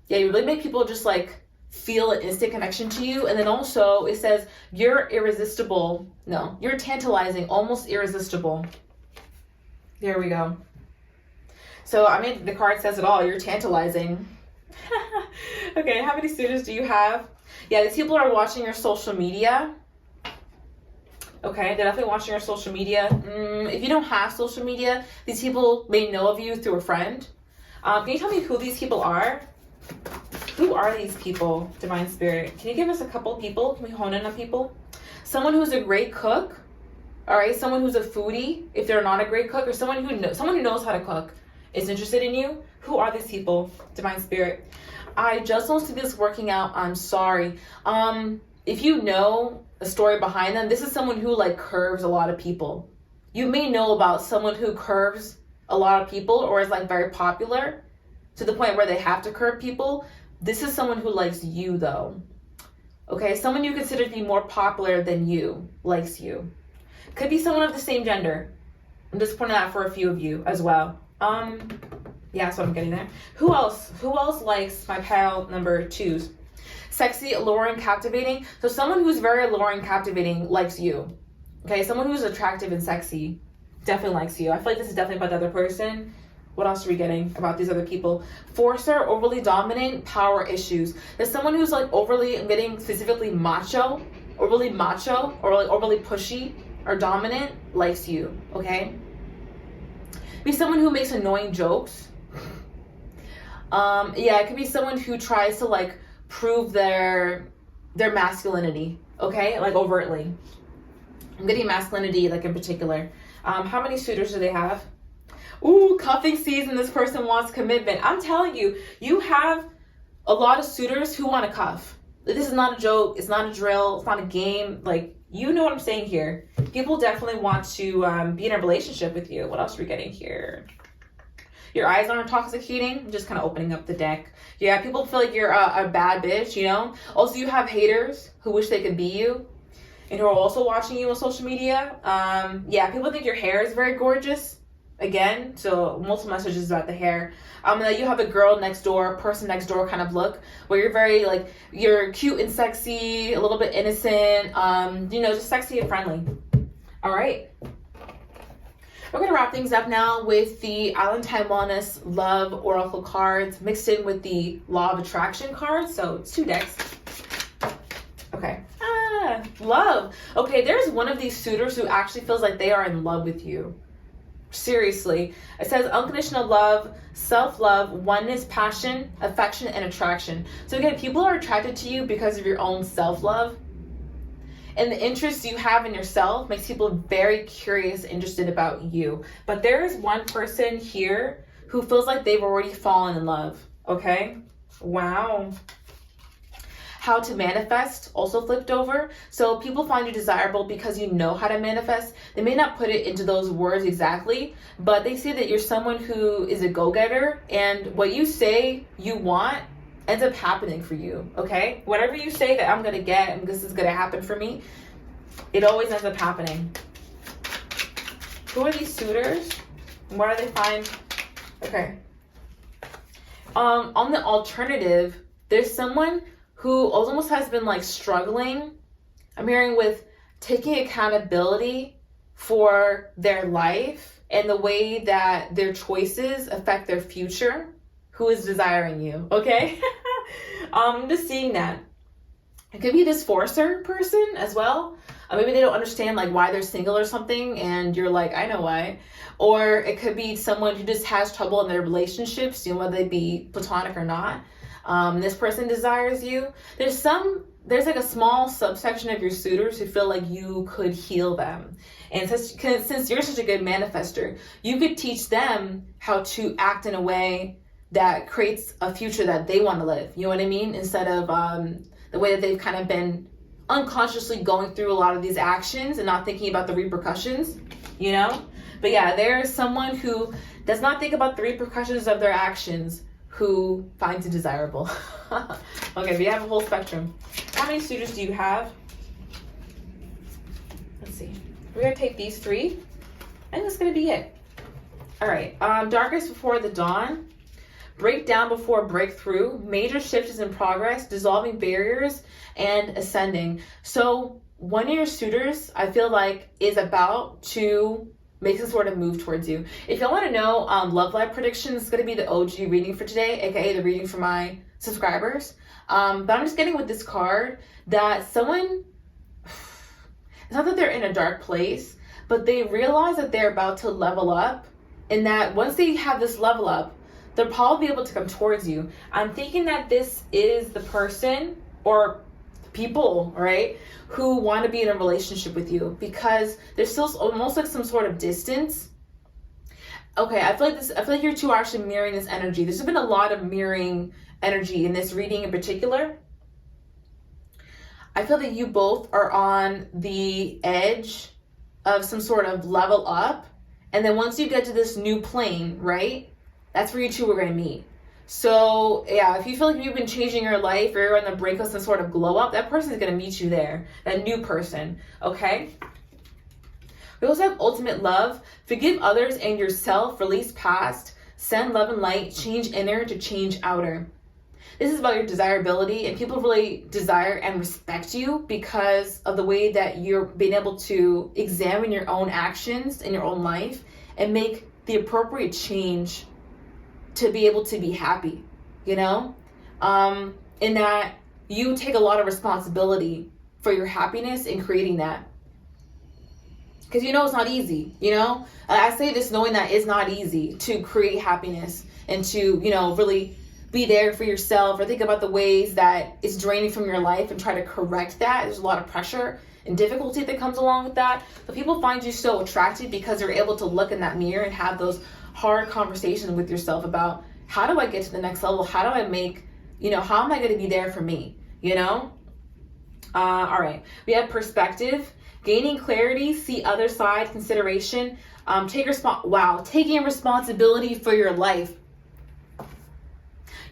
Yeah, you really make people just like feel an instant connection to you. And then also it says you're irresistible. No, you're tantalizing, almost irresistible. There we go. So I mean, the card says it all. You're tantalizing. Okay, how many suitors do you have? Yeah, these people are watching your social media. Okay, they're definitely watching your social media. If you don't have social media, these people may know of you through a friend. Can you tell me who these people are? Who are these people, Divine Spirit? Can you give us a couple people? Can we hone in on people? Someone who's a great cook. All right, someone who's a foodie, if they're not a great cook, or someone who knows how to cook is interested in you. Who are these people? Divine Spirit. I just don't see this working out. I'm sorry. If you know a story behind them, this is someone who like curves a lot of people. You may know about someone who curves a lot of people or is like very popular to the point where they have to curve people. This is someone who likes you though. Okay, someone you consider to be more popular than you likes you. Could be someone of the same gender. I'm just pointing that for a few of you as well. Yeah, so I'm getting there. Who else? Who else likes my pile number 2s? Sexy, alluring, captivating. So someone who's very alluring, captivating likes you. Okay, someone who's attractive and sexy definitely likes you. I feel like this is definitely about the other person. What else are we getting about these other people? Forcer, overly dominant, power issues. There's someone who's like getting specifically macho, or like overly pushy or dominant likes you, okay? Be someone who makes annoying jokes. Yeah, it could be someone who tries to like prove their masculinity, okay? Like overtly. I'm getting masculinity like in particular. How many suitors do they have? Ooh, cuffing season. This person wants commitment. I'm telling you, you have a lot of suitors who want to cuff. This is not a joke. It's not a drill. It's not a game. Like, you know what I'm saying here. People definitely want to be in a relationship with you. What else are we getting here? Your eyes aren't intoxicating. I'm just kind of opening up the deck. Yeah, people feel like you're a bad bitch, you know? Also, you have haters who wish they could be you and who are also watching you on social media. Yeah, people think your hair is very gorgeous. Again, so multiple messages about the hair. That you have a girl next door, person next door kind of look, where you're very like, you're cute and sexy, a little bit innocent, you know, just sexy and friendly. All right. We're going to wrap things up now with the Valentine Wellness Love Oracle cards mixed in with the Law of Attraction cards. So it's 2 decks. Okay. Love. Okay, there's one of these suitors who actually feels like they are in love with you. Seriously. It says unconditional love, self-love, oneness, passion, affection, and attraction. So again, people are attracted to you because of your own self-love. And the interest you have in yourself makes people very curious, interested about you. But there is one person here who feels like they've already fallen in love. Okay? Wow. How to manifest, also flipped over. So people find you desirable because you know how to manifest. They may not put it into those words exactly, but they say that you're someone who is a go-getter, and what you say you want ends up happening for you, okay? Whatever you say that I'm gonna get and this is gonna happen for me, it always ends up happening. Who are these suitors? Where do they find? Okay. On the alternative, there's someone who almost has been like struggling, I'm hearing, with taking accountability for their life and the way that their choices affect their future, who is desiring you, okay? I'm just seeing that. It could be this forcer person as well. Maybe they don't understand like why they're single or something, and you're like, I know why. Or it could be someone who just has trouble in their relationships, you know, whether they be platonic or not. This person desires you. There's like a small subsection of your suitors who feel like you could heal them. And since you're such a good manifester, you could teach them how to act in a way that creates a future that they want to live. You know what I mean? Instead of the way that they've kind of been unconsciously going through a lot of these actions and not thinking about the repercussions, you know? But yeah, there's someone who does not think about the repercussions of their actions, who finds it desirable. Okay, we have a whole spectrum. How many suitors do you have? Let's see. We're gonna take these 3, and that's gonna be it. All right, darkest before the dawn, breakdown before breakthrough, major shift is in progress, dissolving barriers, and ascending. So one of your suitors, I feel like, is about to make some sort of move towards you. If y'all want to know love life predictions, it's going to be the OG reading for today, aka the reading for my subscribers. But I'm just getting with this card that someone, it's not that they're in a dark place, but they realize that they're about to level up, and that once they have this level up, they'll probably be able to come towards you. I'm thinking that this is the person, or people, right, who want to be in a relationship with you, because there's still almost like some sort of distance. Okay, I feel like you two are actually mirroring this energy. There's been a lot of mirroring energy in this reading in particular. I feel that you both are on the edge of some sort of level up. And then once you get to this new plane, right, that's where you two are going to meet. So yeah, if you feel like you've been changing your life or you're on the brink of some sort of glow up, that person is going to meet you there, that new person, okay? We also have ultimate love. Forgive others and yourself, release past, send love and light, change inner to change outer. This is about your desirability, and people really desire and respect you because of the way that you're being able to examine your own actions in your own life and make the appropriate change to be able to be happy, you know? In that you take a lot of responsibility for your happiness in creating that. Because you know it's not easy, you know? I say this knowing that it's not easy to create happiness and to, you know, really be there for yourself or think about the ways that it's draining from your life and try to correct that. There's a lot of pressure and difficulty that comes along with that. But people find you so attractive because you're able to look in that mirror and have those hard conversations with yourself about, how do I get to the next level? How do I make, you know, how am I going to be there for me? You know? All right. We have perspective, gaining clarity, see other side, consideration, taking responsibility for your life.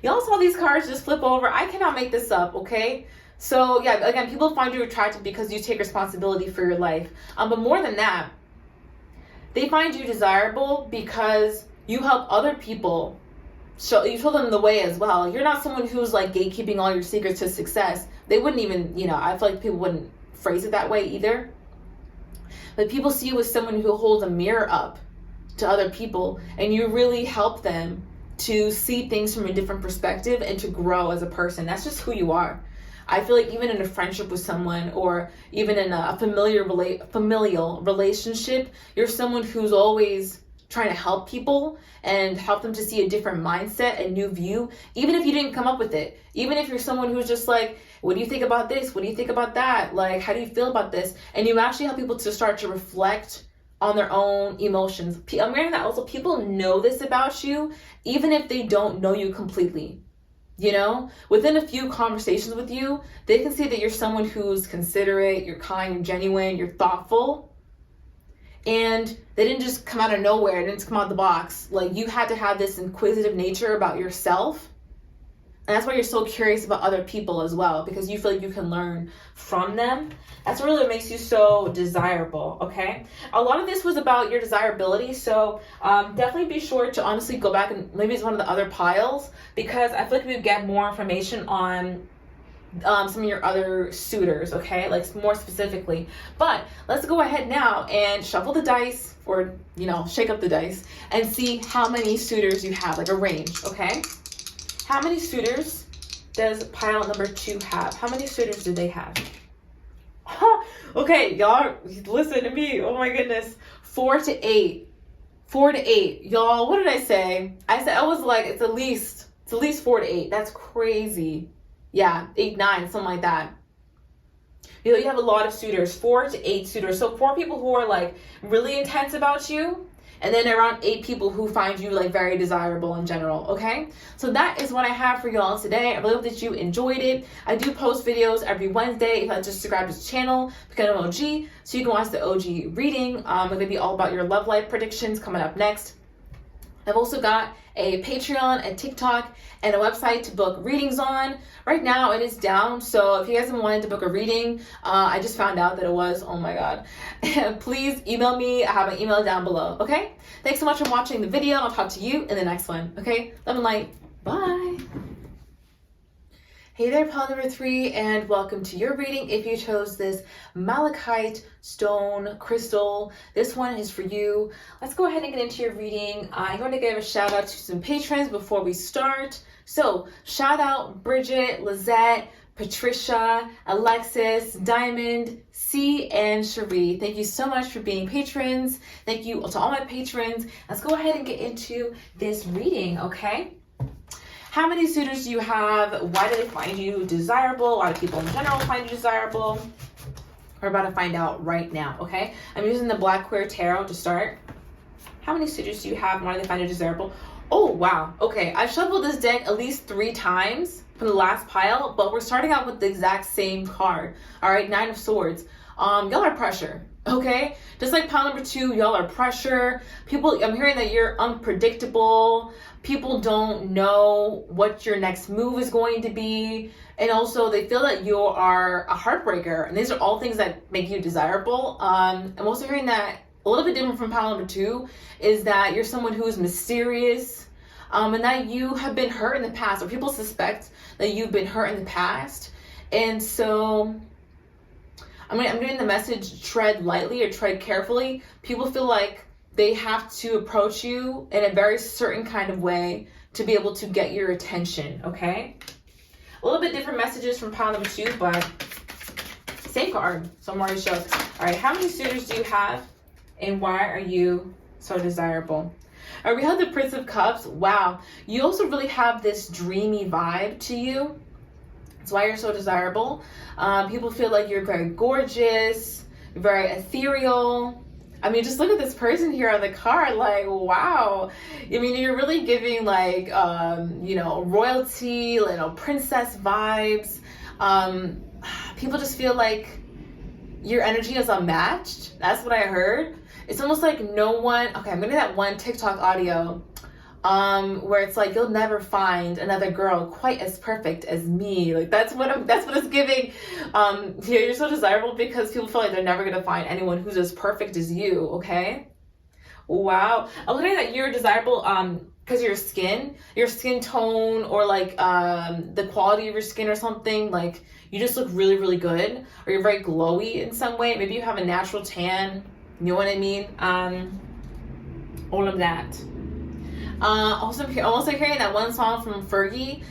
Y'all saw these cards just flip over. I cannot make this up, okay? So yeah, again, people find you attractive because you take responsibility for your life. But more than that, they find you desirable because you help other people. You show them the way as well. You're not someone who's like gatekeeping all your secrets to success. They wouldn't even, you know, I feel like people wouldn't phrase it that way either. But people see you as someone who holds a mirror up to other people, and you really help them to see things from a different perspective and to grow as a person. That's just who you are. I feel like even in a friendship with someone, or even in a familial relationship, you're someone who's always trying to help people and help them to see a different mindset, a new view, even if you didn't come up with it. Even if you're someone who's just like, what do you think about this? What do you think about that? Like, how do you feel about this? And you actually help people to start to reflect on their own emotions. I'm hearing that also people know this about you, even if they don't know you completely. You know, within a few conversations with you, they can see that you're someone who's considerate, you're kind, you're genuine, you're thoughtful. And they didn't just come out of nowhere, it didn't come out of the box. Like, you had to have this inquisitive nature about yourself. And that's why you're so curious about other people as well, because you feel like you can learn from them. That's really what makes you so desirable, okay? A lot of this was about your desirability, so definitely be sure to honestly go back and maybe it's one of the other piles, because I feel like we get more information on some of your other suitors, okay? Like more specifically. But let's go ahead now and shuffle the dice, or, you know, shake up the dice and see how many suitors you have, like a range, okay? How many suitors does pile number 2 have? How many suitors do they have? Okay, y'all, listen to me. Oh my goodness. 4 to 8. 4 to 8. Y'all, what did I say? I was like, it's at least 4 to 8. That's crazy. Yeah, 8, 9, something like that. You know, you have a lot of suitors, 4 to 8 suitors. So 4 people who are like really intense about you, and then around 8 people who find you like very desirable in general, okay? So that is what I have for y'all today. I really hope that you enjoyed it. I do post videos every Wednesday. If you just subscribe to this channel, become an OG, so you can watch the OG reading. It's gonna be all about your love life predictions coming up next. I've also got a Patreon, a TikTok, and a website to book readings on. Right now it is down, so if you guys have wanted to book a reading, I just found out that it was, oh my god. Please email me, I have my email down below, okay? Thanks so much for watching the video. I'll talk to you in the next one, okay? Love and light, bye. Hey there, pile number 3, and welcome to your reading. If you chose this Malachite stone crystal, this one is for you. Let's go ahead and get into your reading. I'm going to give a shout out to some patrons before we start. So shout out Bridget, Lizette, Patricia, Alexis, Diamond, C, and Cherie. Thank you so much for being patrons. Thank you to all my patrons. Let's go ahead and get into this reading, okay? How many suitors do you have? Why do they find you desirable? A lot of people in general find you desirable. We're about to find out right now, okay? I'm using the Black Queer Tarot to start. How many suitors do you have? Why do they find you desirable? Oh, wow. Okay, I've shuffled this deck at least 3 times from the last pile, but we're starting out with the exact same card. All right, 9 of Swords. Y'all are pressure, okay? Just like pile number 2, y'all are pressure. People, I'm hearing that you're unpredictable. People don't know what your next move is going to be. And also they feel that you are a heartbreaker. And these are all things that make you desirable. I'm also hearing that a little bit different from pile number 2 is that you're someone who is mysterious, and that you have been hurt in the past, or people suspect that you've been hurt in the past. And so I'm doing the message tread lightly or tread carefully. People feel like they have to approach you in a very certain kind of way to be able to get your attention, okay? A little bit different messages from pile number 2, but same card, so I'm already shocked. All right, how many suitors do you have, and why are you so desirable? All right, we have the Prince of Cups. Wow, you also really have this dreamy vibe to you. That's why you're so desirable. People feel like you're very gorgeous, very ethereal. I mean, just look at this person here on the card, like, wow. I mean, you're really giving like, you know, royalty, you know, princess vibes. People just feel like your energy is unmatched. That's what I heard. It's almost like no one, okay, I'm getting that one TikTok audio where it's like, you'll never find another girl quite as perfect as me. Like that's what it's giving. Yeah, you're so desirable because people feel like they're never gonna find anyone who's as perfect as you. Okay, wow. I'm looking at that you're desirable because your skin tone, or like the quality of your skin or something. Like you just look really, really good, or you're very glowy in some way. Maybe you have a natural tan. You know what I mean? All of that. Also hearing that one song from Fergie,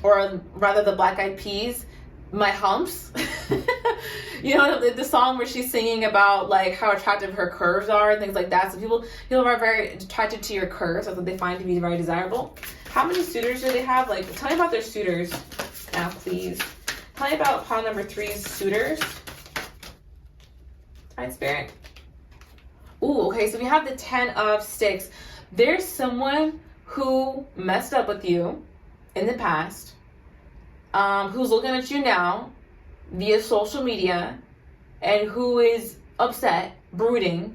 or rather the Black Eyed Peas, My Humps. You know, the song where she's singing about like how attractive her curves are and things like that. So people are very attracted to your curves. That's what they find to be very desirable. How many suitors do they have? Like, tell me about their suitors now, please. Tell me about pile number 3's suitors. Time Spirit. Ooh, okay, so we have the 10 of Sticks. There's someone who messed up with you in the past, who's looking at you now via social media, and who is upset, brooding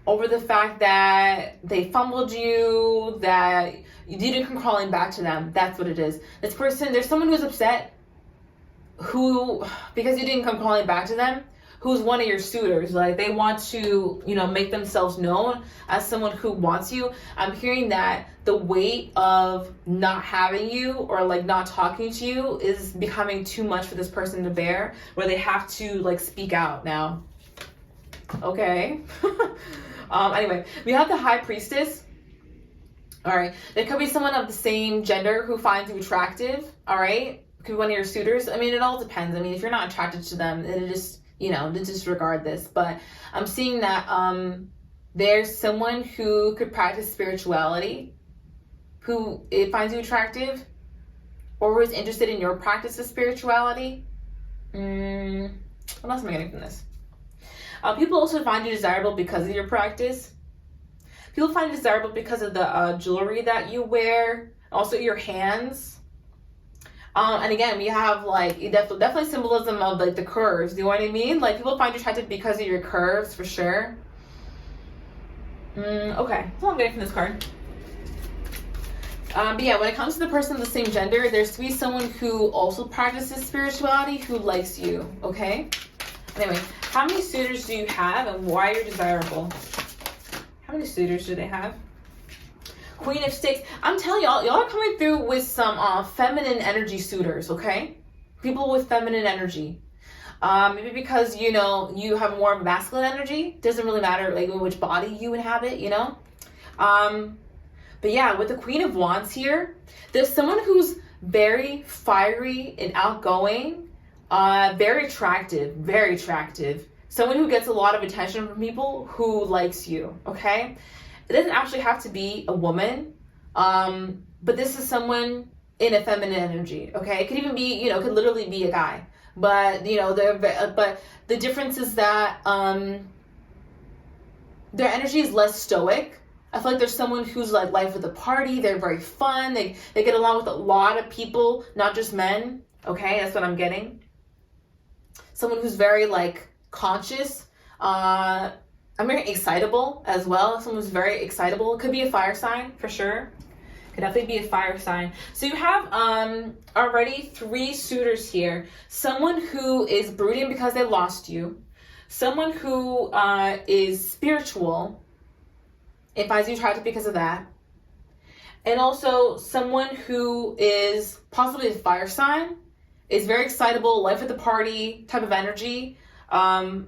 over the fact that they fumbled you, that you didn't come crawling back to them. That's what it is. This person, there's someone who's upset who, because you didn't come crawling back to them, who's one of your suitors. Like they want to, you know, make themselves known as someone who wants you. I'm hearing that the weight of not having you, or like not talking to you, is becoming too much for this person to bear, where they have to like speak out now. Okay. Anyway, we have the High Priestess. All right, there could be someone of the same gender who finds you attractive. All right, could be one of your suitors. I mean, it all depends. I mean, if you're not attracted to them, it just, you know, to disregard this. But I'm seeing that there's someone who could practice spirituality, who it finds you attractive, or who is interested in your practice of spirituality. What else am I getting from this? People also find you desirable because of your practice. People find you desirable because of the jewelry that you wear, also your hands. And again, we have like definitely symbolism of like the curves. Do you know what I mean? Like people find you attractive because of your curves, for sure. Okay, that's all I'm getting from this card. But yeah, when it comes to the person of the same gender, there's to be someone who also practices spirituality who likes you. Okay. Anyway, how many suitors do you have, and why you're desirable? How many suitors do they have? Queen of Sticks. I'm telling y'all are coming through with some feminine energy suitors, okay? People with feminine energy. Maybe because, you know, you have more masculine energy. Doesn't really matter like which body you inhabit, you know? But yeah, with the Queen of Wands here, there's someone who's very fiery and outgoing, very attractive. Someone who gets a lot of attention from people, who likes you, okay? It doesn't actually have to be a woman. but this is someone in a feminine energy, okay? It could even be, you know, it could literally be a guy. But, you know, but the difference is that their energy is less stoic. I feel like there's someone who's like life of the party. They're very fun. They get along with a lot of people, not just men. Okay, that's what I'm getting. Someone who's very like conscious. I'm very excitable as well. Someone who's very excitable. Could be a fire sign for sure. Could definitely be a fire sign. So you have already 3 suitors here. Someone who is brooding because they lost you. Someone who is spiritual. It finds you attractive because of that. And also someone who is possibly a fire sign, is very excitable, life at the party type of energy. And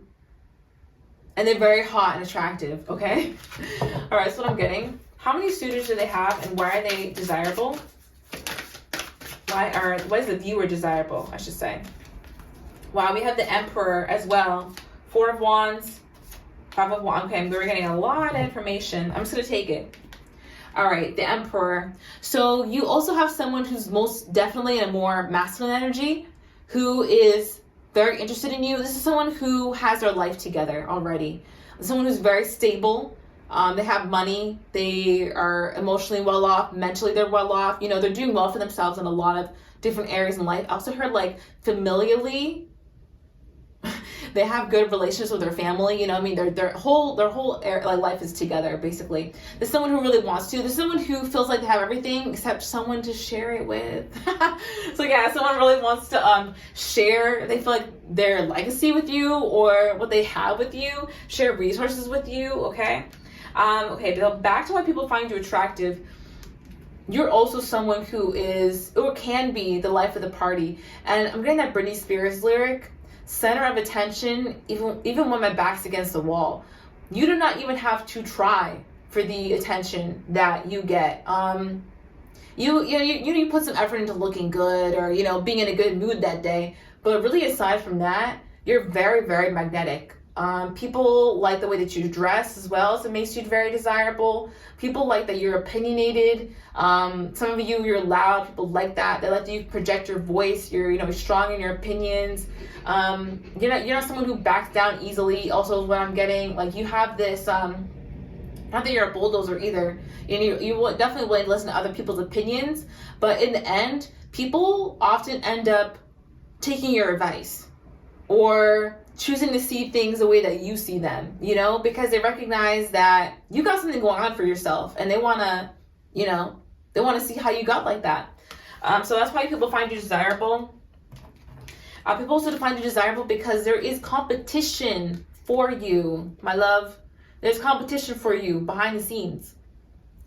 they're very hot and attractive, okay? All right, that's what I'm getting. How many suitors do they have and why are they desirable? Why is the viewer desirable, I should say? Wow, we have the Emperor as well. 4 of Wands. 5 of Wands. Okay, we're getting a lot of information. I'm just going to take it. All right, the Emperor. So you also have someone who's most definitely in a more masculine energy, who is very interested in you. This is someone who has their life together already. Someone who's very stable. They have money. They are emotionally well off. Mentally, they're well off. You know, they're doing well for themselves in a lot of different areas in life. I also heard like familially, they have good relationships with their family. You know, I mean, their whole life is together, basically. There's someone who really wants to. There's someone who feels like they have everything except someone to share it with. So yeah, someone really wants to share. They feel like their legacy with you or what they have with you, share resources with you. Okay. Okay, but back to why people find you attractive. You're also someone who is or can be the life of the party. And I'm getting that Britney Spears lyric. Center of attention, even when my back's against the wall. You do not even have to try for the attention that you get. You put some effort into looking good or, you know, being in a good mood that day. But really, aside from that, you're very, very magnetic. People like the way that you dress as well, so it makes you very desirable. People like that you're opinionated. Some of you, you're loud. People like that. They like that you project your voice. You're strong in your opinions. You're not someone who backs down easily. Also, is what I'm getting. Like you have this. Not that you're a bulldozer either. You will definitely willing to listen to other people's opinions, but in the end, people often end up taking your advice or choosing to see things the way that you see them, you know, because they recognize that you got something going on for yourself and they want to see how you got like that. So that's why people find you desirable. People also find you desirable because there is competition for you, my love. There's competition for you behind the scenes.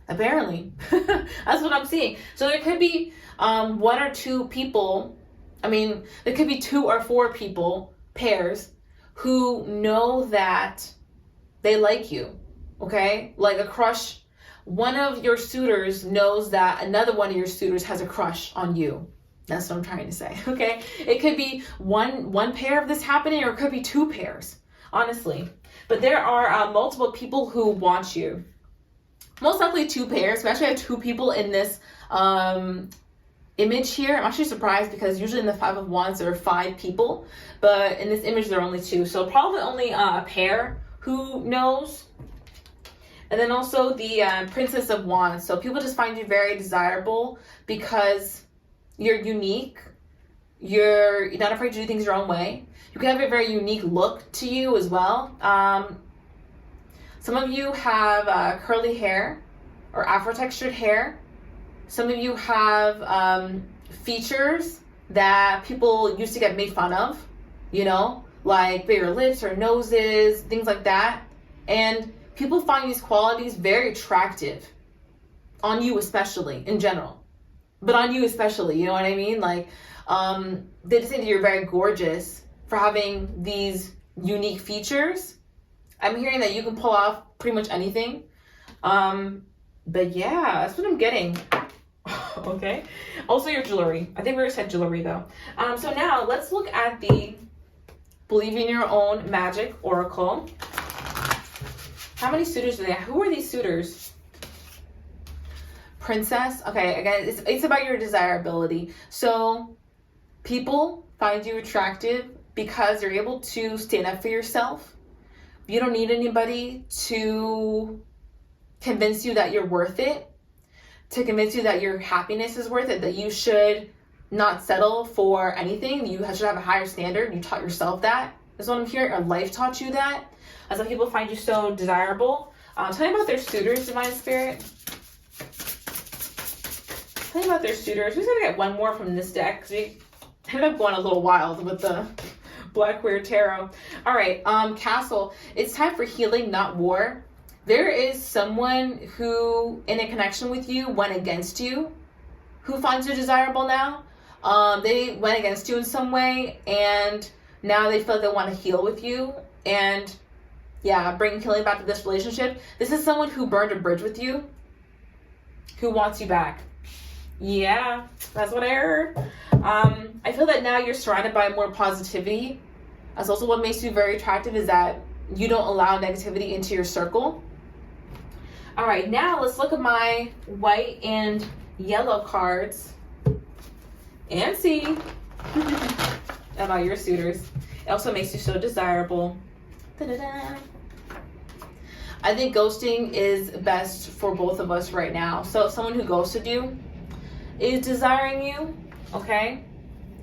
Apparently. That's what I'm seeing. So there could be 1 or 2 people. I mean, there could be 2 or 4 people, pairs, who know that they like you, okay? Like a crush. One of your suitors knows that another one of your suitors has a crush on you. That's what I'm trying to say, okay? It could be one pair of this happening, or it could be 2 pairs, honestly. But there are multiple people who want you. Most likely 2 pairs. We actually have 2 people in this image here. I'm actually surprised because usually in the 5 of Wands there are 5 people, but in this image there are only 2. So probably only a pair who knows. And then also the Princess of Wands. So people just find you very desirable because you're unique. You're not afraid to do things your own way. You can have a very unique look to you as well. Some of you have curly hair or afro-textured hair. Some of you have features that people used to get made fun of, you know, like bigger lips or noses, things like that. And people find these qualities very attractive on you, especially in general, but on you especially, you know what I mean? Like, they just think that you're very gorgeous for having these unique features. I'm hearing that you can pull off pretty much anything. But yeah, that's what I'm getting. Okay. Also your jewelry. I think we already said jewelry though. So now let's look at the Believe in Your Own Magic Oracle. How many suitors do they have? Who are these suitors? Princess. Okay, again, it's about your desirability. So people find you attractive because you're able to stand up for yourself. You don't need anybody to convince you that you're worth it, to convince you that your happiness is worth it, that you should not settle for anything. You should have a higher standard. You taught yourself that. That's what I'm hearing. Or life taught you that. That's why people find you so desirable. Tell me about their suitors, Divine Spirit. Tell me about their suitors. We're going to get one more from this deck because we ended up going a little wild with the Black Queer Tarot. All right, Castle. It's time for healing, not war. There is someone who, in a connection with you, went against you, who finds you desirable now. They went against you in some way, and now they feel like they want to heal with you, and yeah, bring healing back to this relationship. This is someone who burned a bridge with you, who wants you back. Yeah, that's what I heard. I feel that now you're surrounded by more positivity. That's also what makes you very attractive, is that you don't allow negativity into your circle. All right, now let's look at my white and yellow cards and see about your suitors. It also makes you so desirable. Da-da-da. I think ghosting is best for both of us right now. So if someone who ghosted you is desiring you, okay?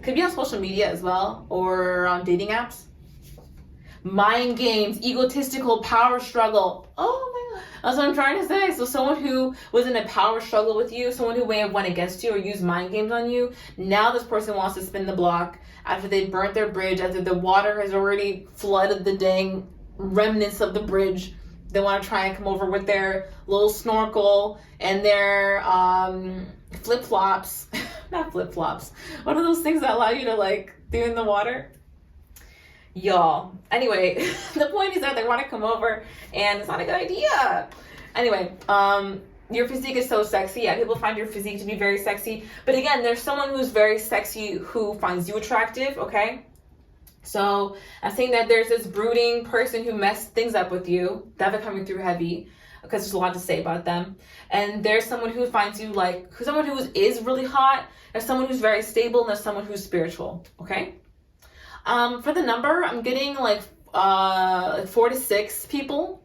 Could be on social media as well, or on dating apps. Mind games, egotistical power struggle. Oh my God. That's what I'm trying to say. So someone who was in a power struggle with you, someone who may have went against you or used mind games on you, now this person wants to spin the block after they burnt their bridge, after the water has already flooded the dang remnants of the bridge. They want to try and come over with their little snorkel and their flip-flops. Not flip-flops. What are those things that allow you to like do in the water? Y'all. Anyway, the point is that they want to come over and it's not a good idea. Anyway, your physique is so sexy. Yeah, people find your physique to be very sexy. But again, there's someone who's very sexy who finds you attractive, okay? So I'm saying that there's this brooding person who messed things up with you. They're coming through heavy because there's a lot to say about them. And there's someone who finds you like, someone who is really hot. There's someone who's very stable, and there's someone who's spiritual, okay? For the number, I'm getting like 4 to 6 people.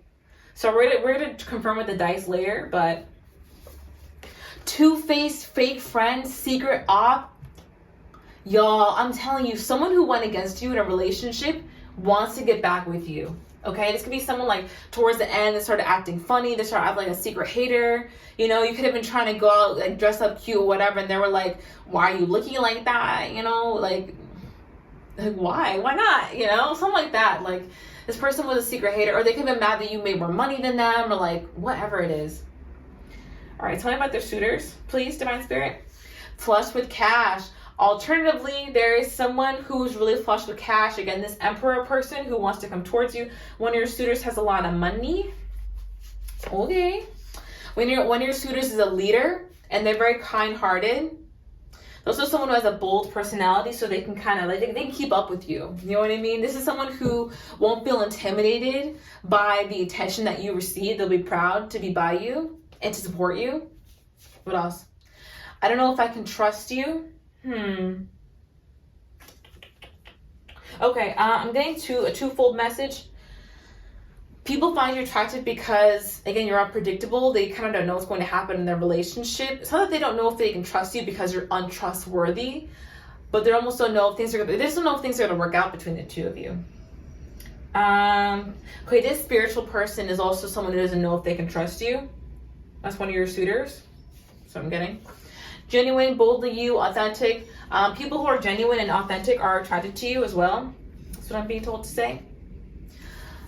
So we're gonna confirm with the dice later, but two-faced, fake friend, secret op. Y'all, I'm telling you, someone who went against you in a relationship wants to get back with you. Okay, this could be someone like towards the end that started acting funny, they started acting like a secret hater. You know, you could have been trying to go out like dress up cute or whatever, and they were like, "Why are you looking like that?" You know, like why not, you know, something like that. Like this person was a secret hater, or they could have been mad that you made more money than them, or like whatever it is. All right, tell me about their suitors, please, Divine Spirit. Flush with cash. Alternatively, there is someone who's really flush with cash. Again, this Emperor person who wants to come towards you. One of your suitors has a lot of money. Okay. One of your suitors is a leader and they're very kind-hearted. Also someone who has a bold personality, so they can kind of like, they can keep up with you. You know what I mean? This is someone who won't feel intimidated by the attention that you receive. They'll be proud to be by you and to support you. What else? I don't know if I can trust you. Okay, I'm getting to a twofold message. People find you attractive because, again, you're unpredictable. They kind of don't know what's going to happen in their relationship. It's not that they don't know if they can trust you because you're untrustworthy, but they almost don't know if things are going to, they just don't know if things are going to work out between the two of you. Okay, this spiritual person is also someone who doesn't know if they can trust you. That's one of your suitors. So I'm getting. Genuine, boldly you, authentic. People who are genuine and authentic are attracted to you as well. That's what I'm being told to say.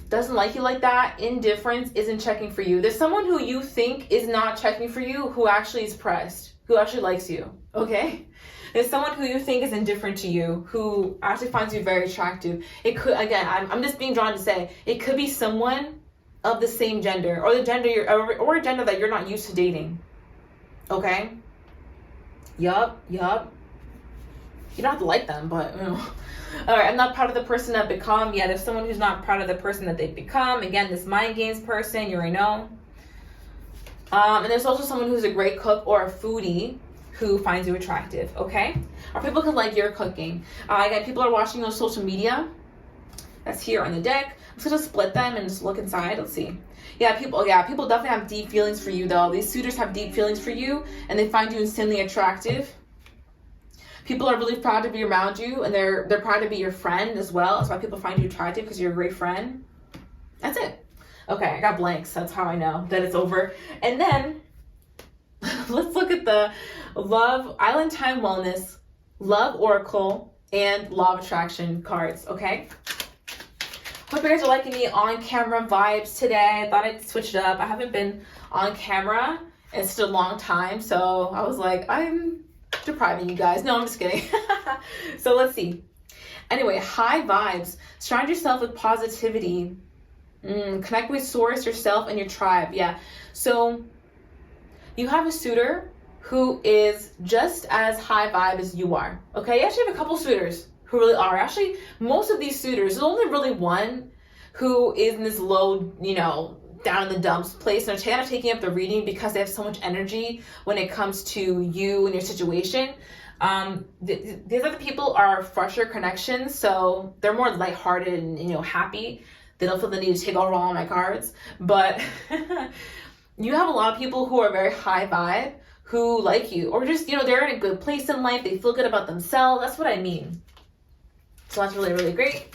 Doesn't like you like that. Indifference, isn't checking for you. There's someone who you think is not checking for you who actually is pressed, who actually likes you, okay? There's someone who you think is indifferent to you who actually finds you very attractive. It could, again, I'm just being drawn to say, it could be someone of the same gender or the gender or a gender that you're not used to dating, okay? Yup. You don't have to like them, but you know. All right, I'm not proud of the person I've become. Yeah, there's someone who's not proud of the person that they've become. Again, this mind games person, you already know. And there's also someone who's a great cook or a foodie who finds you attractive, okay? Or people could like your cooking. Again, people are watching on social media. That's here on the deck. I'm just gonna split them and just look inside. Let's see. Yeah, people definitely have deep feelings for you though. These suitors have deep feelings for you and they find you insanely attractive. People are really proud to be around you and they're proud to be your friend as well. That's why people find you attractive, because you're a great friend. That's it. Okay, I got blanks. That's how I know that it's over. And then let's look at the Love, Island Time Wellness, Love Oracle, and Law of Attraction cards, okay? Hope you guys are liking the on-camera vibes today. I thought I'd switch it up. I haven't been on camera in such a long time, so I was like, I'm depriving you guys. No, I'm just kidding. So let's see. Anyway, high vibes. Surround yourself with positivity. Connect with source, yourself, and your tribe. Yeah. So you have a suitor who is just as high vibe as you are. Okay. You actually have a couple suitors who really are. Actually, most of these suitors, there's only really one who is in this low, down in the dumps place. And they're kind of taking up the reading because they have so much energy when it comes to you and your situation. These other people are fresher connections, so they're more lighthearted and happy. They don't feel the need to take over all my cards. But you have a lot of people who are very high vibe who like you, or just they're in a good place in life. They feel good about themselves. That's what I mean. So that's really, really great.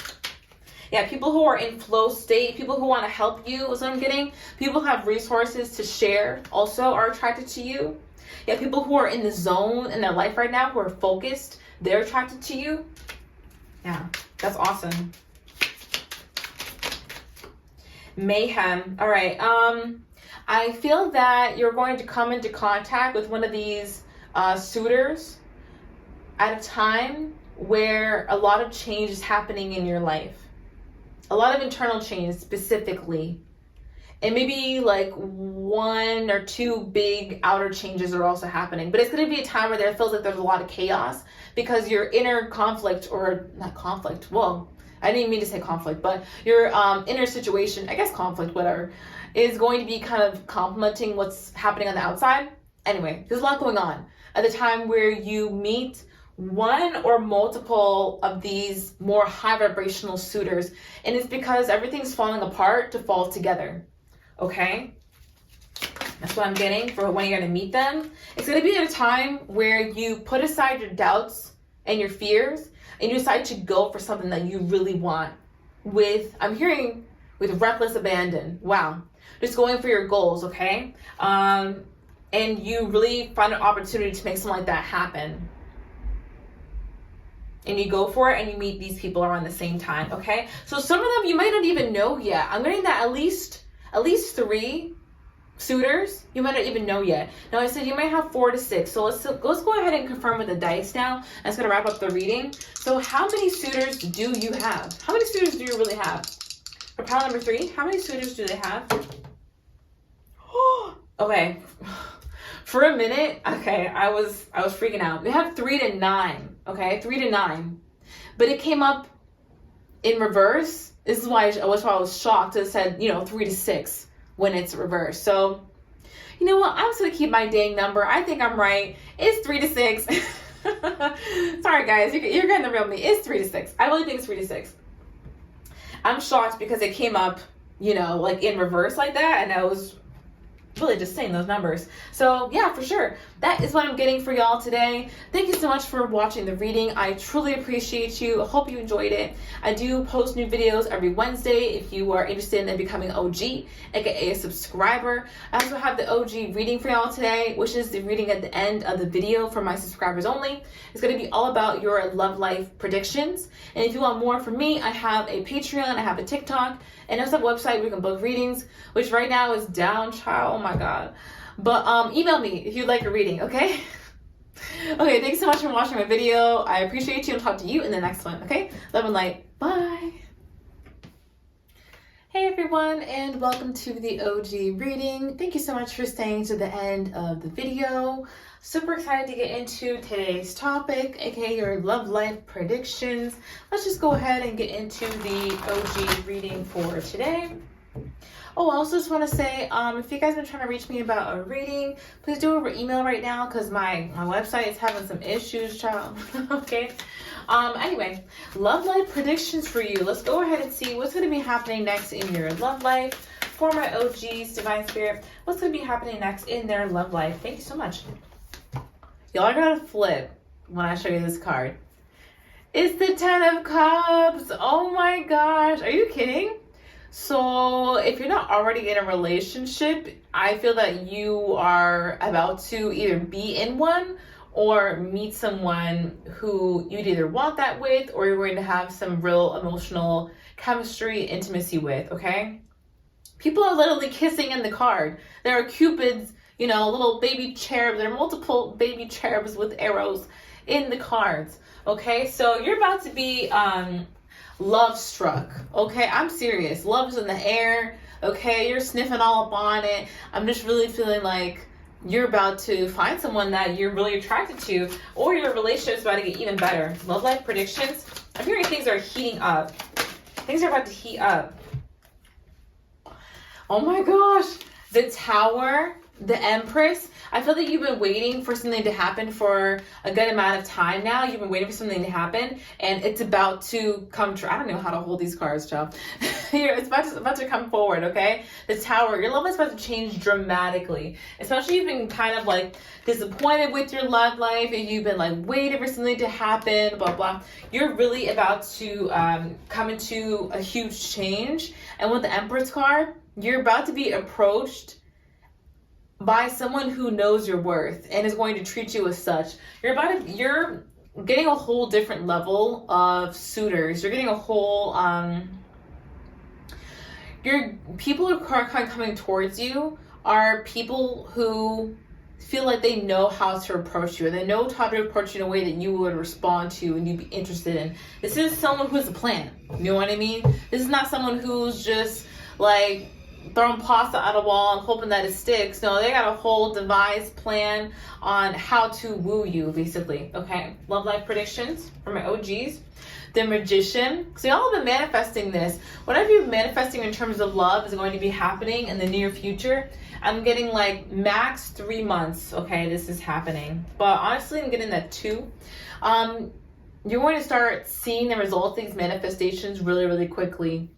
Yeah, people who are in flow state, people who want to help you is what I'm getting. People who have resources to share also are attracted to you. Yeah, people who are in the zone in their life right now, who are focused, they're attracted to you. Yeah, that's awesome. Mayhem. All right. I feel that you're going to come into contact with one of these suitors at a time where a lot of change is happening in your life. A lot of internal change specifically. And maybe like one or two big outer changes are also happening. But it's going to be a time where there feels like there's a lot of chaos because your inner conflict, or not conflict, well, I didn't mean to say conflict, but your inner situation, I guess conflict, whatever, is going to be kind of complementing what's happening on the outside. Anyway, there's a lot going on at the time where you meet one or multiple of these more high vibrational suitors. And it's because everything's falling apart to fall together. Okay? That's what I'm getting for when you're going to meet them. It's going to be at a time where you put aside your doubts and your fears and you decide to go for something that you really want I'm hearing with reckless abandon. Wow. Just going for your goals, okay? And you really find an opportunity to make something like that happen. And you go for it and you meet these people around the same time, okay? So some of them you might not even know yet. I'm getting that at least 3 suitors you might not even know yet. Now I said you might have 4 to 6. So let's go ahead and confirm with the dice now. That's gonna wrap up the reading. So how many suitors do you have? How many suitors do you really have? For pile number 3, how many suitors do they have? Okay. For a minute, okay, I was freaking out. We have 3 to 9, okay? 3 to 9. But it came up in reverse. This is why I was shocked. It said, 3 to 6 when it's reversed. So, you know what? I'm just going to keep my dang number. I think I'm right. It's 3 to 6. Sorry, guys. You're getting the real me. It's 3 to 6. I really think it's 3 to 6. I'm shocked because it came up, like in reverse like that. And I was really just saying those numbers. So yeah, for sure. That is what I'm getting for y'all today. Thank you so much for watching the reading. I truly appreciate you. I hope you enjoyed it. I do post new videos every Wednesday if you are interested in becoming OG, aka a subscriber. I also have the OG reading for y'all today, which is the reading at the end of the video for my subscribers only. It's going to be all about your love life predictions. And if you want more from me, I have a Patreon, I have a TikTok, and also a website where you can book readings, which right now is down, child. Oh my God. But email me if you'd like a reading, okay? Okay, thanks so much for watching my video. I appreciate you and talk to you in the next one, okay? Love and light. Bye. Hey everyone, and welcome to the OG reading. Thank you so much for staying to the end of the video. Super excited to get into today's topic, aka your love life predictions. Let's just go ahead and get into the OG reading for today. Oh, I also just want to say, if you guys have been trying to reach me about a reading, please do it over email right now because my website is having some issues, child. Okay. Anyway, love life predictions for you. Let's go ahead and see what's going to be happening next in your love life. For my OGs, Divine Spirit, what's going to be happening next in their love life? Thank you so much. Y'all are going to flip when I show you this card. It's the Ten of Cups. Oh my gosh. Are you kidding? So if you're not already in a relationship, I feel that you are about to either be in one or meet someone who you'd either want that with or you're going to have some real emotional chemistry, intimacy with, okay? People are literally kissing in the card. There are cupids, you know, little baby cherubs. There are multiple baby cherubs with arrows in the cards, okay? So you're about to be love struck, okay? I'm serious. Love's in the air, okay? You're sniffing all up on it. I'm just really feeling like you're about to find someone that you're really attracted to, or your relationship's about to get even better. Love life predictions. I'm hearing things are heating up. Things are about to heat up. Oh my gosh. The Tower, the Empress. I feel that you've been waiting for something to happen for a good amount of time now. You've been waiting for something to happen, and it's about to come true. I don't know how to hold these cards, child. It's about to come forward, okay? The Tower, your love is about to change dramatically. Especially if you've been kind of like disappointed with your love life, and you've been like waiting for something to happen, blah, blah. You're really about to come into a huge change. And with the Empress card, you're about to be approached by someone who knows your worth and is going to treat you as such. You're getting a whole different level of suitors. You're getting a whole people who are kind of coming towards you are people who feel like they know how to approach you, and they know how to approach you in a way that you would respond to and you'd be interested in. This is someone who has a plan. You know what I mean? This is not someone who's just like throwing pasta at a wall and hoping that it sticks. No, they got a whole devised plan on how to woo you, basically. Okay, love life predictions for my OGs. The Magician. So y'all have been manifesting this. Whatever you're manifesting in terms of love is going to be happening in the near future. I'm getting like max 3 months. Okay, this is happening. But honestly, I'm getting that 2. You're going to start seeing the results of these manifestations really, really quickly.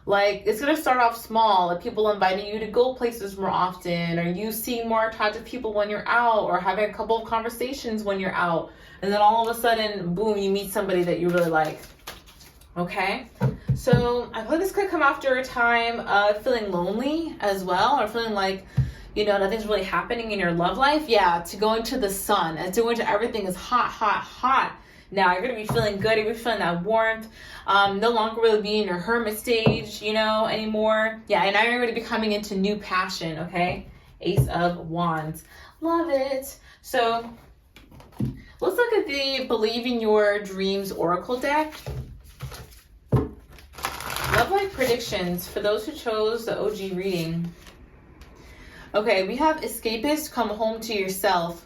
Like, it's going to start off small, like people inviting you to go places more often, or you seeing more attractive people when you're out, or having a couple of conversations when you're out. And then all of a sudden, boom, you meet somebody that you really like. Okay? So I feel like this could come after a time of feeling lonely as well, or feeling like, you know, nothing's really happening in your love life. Yeah, to go into the sun, and to go into everything is hot, hot, hot. Now you're going to be feeling good. You're going to be feeling that warmth. No longer really be in your hermit stage, you know, anymore. Yeah, and now you're going to be coming into new passion, okay? Ace of Wands. Love it. So let's look at the Believe in Your Dreams Oracle deck. Love life predictions for those who chose the OG reading. Okay, we have Escapist, Come Home to Yourself.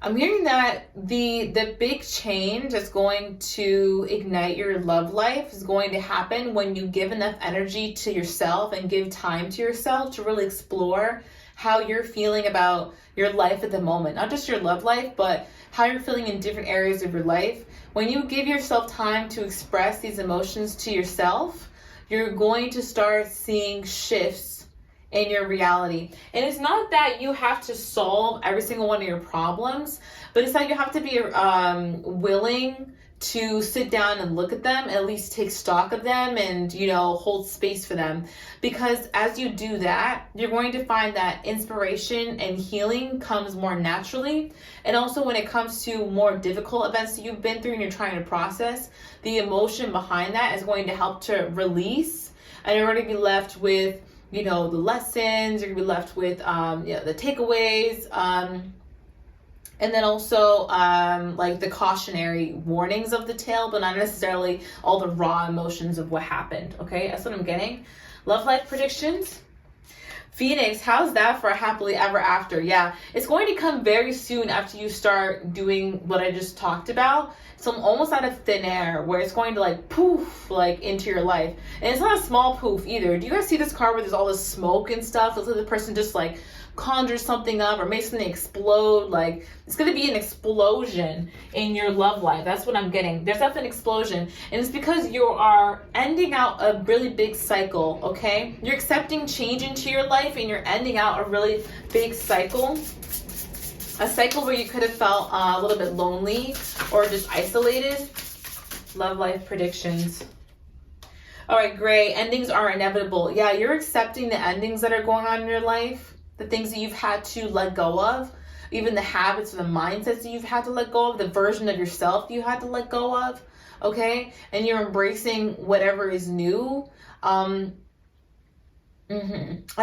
I'm hearing that the big change that's going to ignite your love life is going to happen when you give enough energy to yourself and give time to yourself to really explore how you're feeling about your life at the moment. Not just your love life, but how you're feeling in different areas of your life. When you give yourself time to express these emotions to yourself, you're going to start seeing shifts in your reality. And it's not that you have to solve every single one of your problems, but it's that you have to be willing to sit down and look at them, at least take stock of them, and, you know, hold space for them. Because as you do that, you're going to find that inspiration and healing comes more naturally. And also when it comes to more difficult events that you've been through and you're trying to process, the emotion behind that is going to help to release, and you're going to be left with, you know, the lessons. You're gonna be left with the takeaways, and then also like the cautionary warnings of the tale, but not necessarily all the raw emotions of what happened. Okay, that's what I'm getting. Love life predictions. Phoenix, how's that for a happily ever after? Yeah, it's going to come very soon after you start doing what I just talked about. So I'm almost out of thin air where it's going to like poof like into your life. And it's not a small poof either. Do you guys see this card where there's all this smoke and stuff? It's like the person just like conjures something up or makes something explode. Like it's going to be an explosion in your love life. That's what I'm getting. There's definitely an explosion. And it's because you are ending out a really big cycle, okay? You're accepting change into your life and you're ending out a really big cycle. A cycle where you could have felt a little bit lonely or just isolated. Love life predictions. All right, gray. Endings are inevitable. Yeah, you're accepting the endings that are going on in your life, the things that you've had to let go of, even the habits or the mindsets that you've had to let go of, the version of yourself you had to let go of, okay? And you're embracing whatever is new. I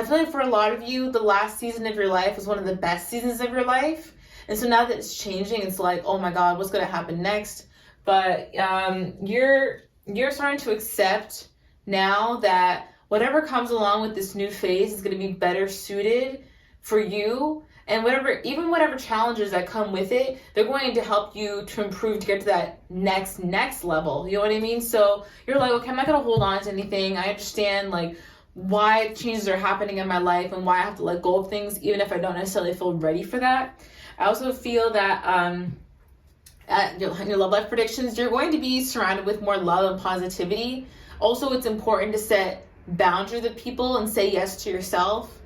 feel like for a lot of you, the last season of your life was one of the best seasons of your life. And so now that it's changing, it's like, oh my God, what's going to happen next? But you're starting to accept now that whatever comes along with this new phase is going to be better suited for you. And whatever challenges that come with it, they're going to help you to improve to get to that next level. You know what I mean? So you're like, okay, I'm not going to hold on to anything. I understand like why changes are happening in my life and why I have to let go of things, even if I don't necessarily feel ready for that. I also feel that at your love life predictions, you're going to be surrounded with more love and positivity. Also, it's important to set boundaries with people and say yes to yourself,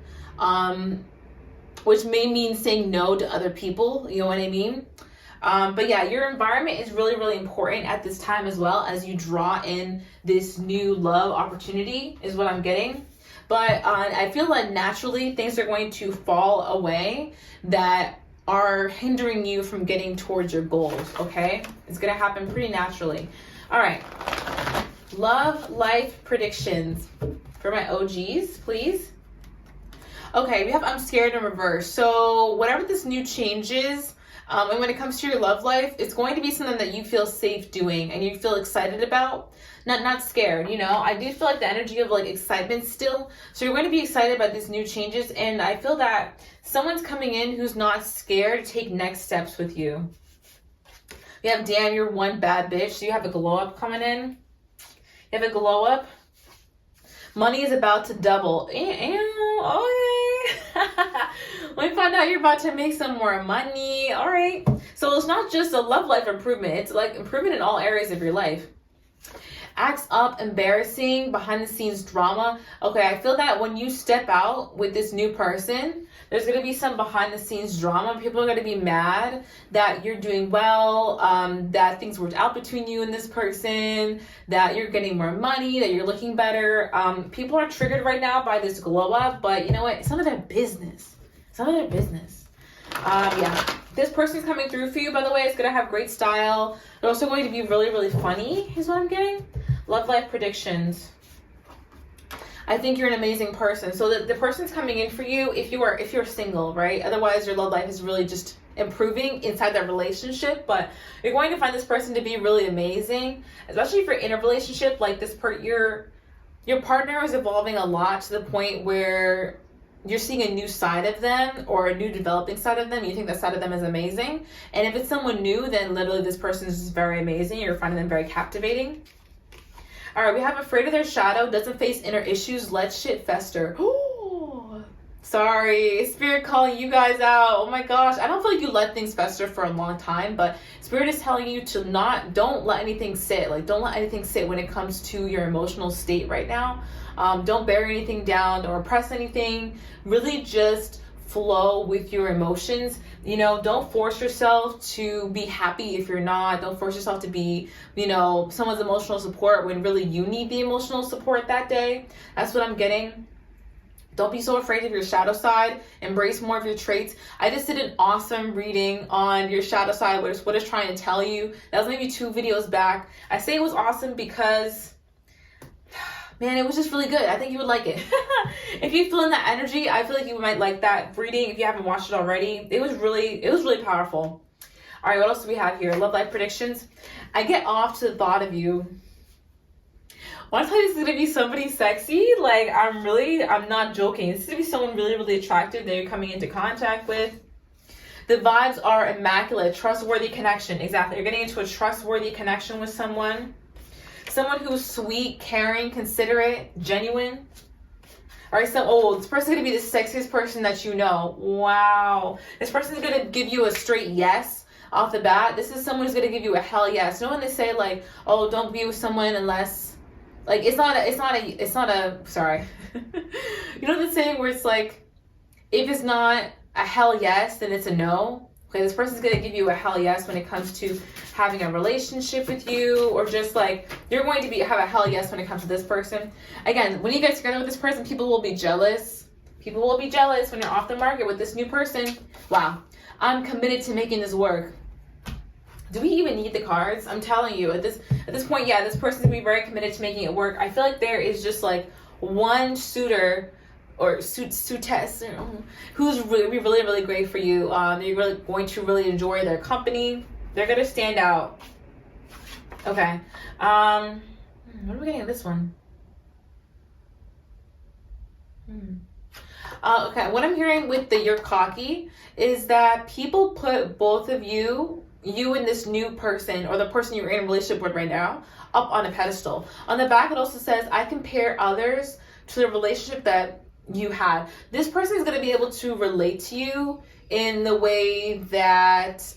which may mean saying no to other people. You know what I mean? But yeah, your environment is really, really important at this time as well as you draw in this new love opportunity is what I'm getting. But I feel like naturally things are going to fall away that are hindering you from getting towards your goals, okay? It's going to happen pretty naturally. All right. Love life predictions for my OGs, please. Okay, we have I'm scared in reverse. So whatever this new change is, and when it comes to your love life, it's going to be something that you feel safe doing and you feel excited about, not scared, you know? I do feel like the energy of like excitement still. So you're going to be excited about these new changes. And I feel that someone's coming in who's not scared to take next steps with you. We have, damn, you're one bad bitch. So you have a glow up coming in. You have a glow up. Money is about to double. Okay. Let me find out you're about to make some more money. All right. So it's not just a love life improvement. It's like improvement in all areas of your life. Acts up, embarrassing, behind the scenes drama. Okay, I feel that when you step out with this new person, there's going to be some behind the scenes drama. People are going to be mad that you're doing well, that things worked out between you and this person, that you're getting more money, that you're looking better. People are triggered right now by this glow up, but you know what? It's none of their business. It's none of their business. Yeah. This person's coming through for you, by the way. It's going to have great style. They're also going to be really, really funny, is what I'm getting. Love life predictions. I think you're an amazing person. So the person's coming in for you if you're single, right? Otherwise, your love life is really just improving inside that relationship. But you're going to find this person to be really amazing, especially if you're in a relationship like this. Your partner is evolving a lot to the point where you're seeing a new side of them or a new developing side of them. You think that side of them is amazing. And if it's someone new, then literally this person is just very amazing. You're finding them very captivating. All right, we have afraid of their shadow, doesn't face inner issues, let shit fester. Ooh, sorry, Spirit calling you guys out. Oh my gosh, I don't feel like you let things fester for a long time, but Spirit is telling you to don't let anything sit. Like, don't let anything sit when it comes to your emotional state right now. Don't bury anything down, don't repress anything. Really just flow with your emotions. You know, don't force yourself to be happy if you're not. Don't force yourself to be, you know, someone's emotional support when really you need the emotional support that day. That's what I'm getting. Don't be so afraid of your shadow side. Embrace more of your traits. I just did an awesome reading on your shadow side, what it's trying to tell you. That was maybe 2 videos back. I say it was awesome because, man, it was just really good. I think you would like it. If you feel in that energy, I feel like you might like that reading if you haven't watched it already. It was really powerful. All right, what else do we have here? Love life predictions. I get off to the thought of you. Want to tell you this is going to be somebody sexy? Like, I'm not joking. This is going to be someone really, really attractive that you're coming into contact with. The vibes are immaculate, trustworthy connection. Exactly. You're getting into a trustworthy connection with someone. Someone who's sweet, caring, considerate, genuine. All right, so, this person's going to be the sexiest person that you know. Wow. This person's going to give you a straight yes off the bat. This is someone who's going to give you a hell yes. You know when they say, like, oh, don't be with someone unless, like, it's not a, sorry. You know the saying where it's like, if it's not a hell yes, then it's a no. Okay, this person's going to give you a hell yes when it comes to having a relationship with you, or just like, you're going to have a hell yes when it comes to this person. Again, when you get together with this person, people will be jealous. People will be jealous when you're off the market with this new person. Wow, I'm committed to making this work. Do we even need the cards? I'm telling you, at this point, yeah, this person's going to be very committed to making it work. I feel like there is just like one suitor or suitess, who's really, really, really great for you. You're really going to really enjoy their company. They're going to stand out. Okay. What are we getting at this one? Okay, what I'm hearing with the you're cocky is that people put both of you and this new person, or the person you're in a relationship with right now, up on a pedestal. On the back, it also says, I compare others to the relationship that you had. This person is going to be able to relate to you in the way that,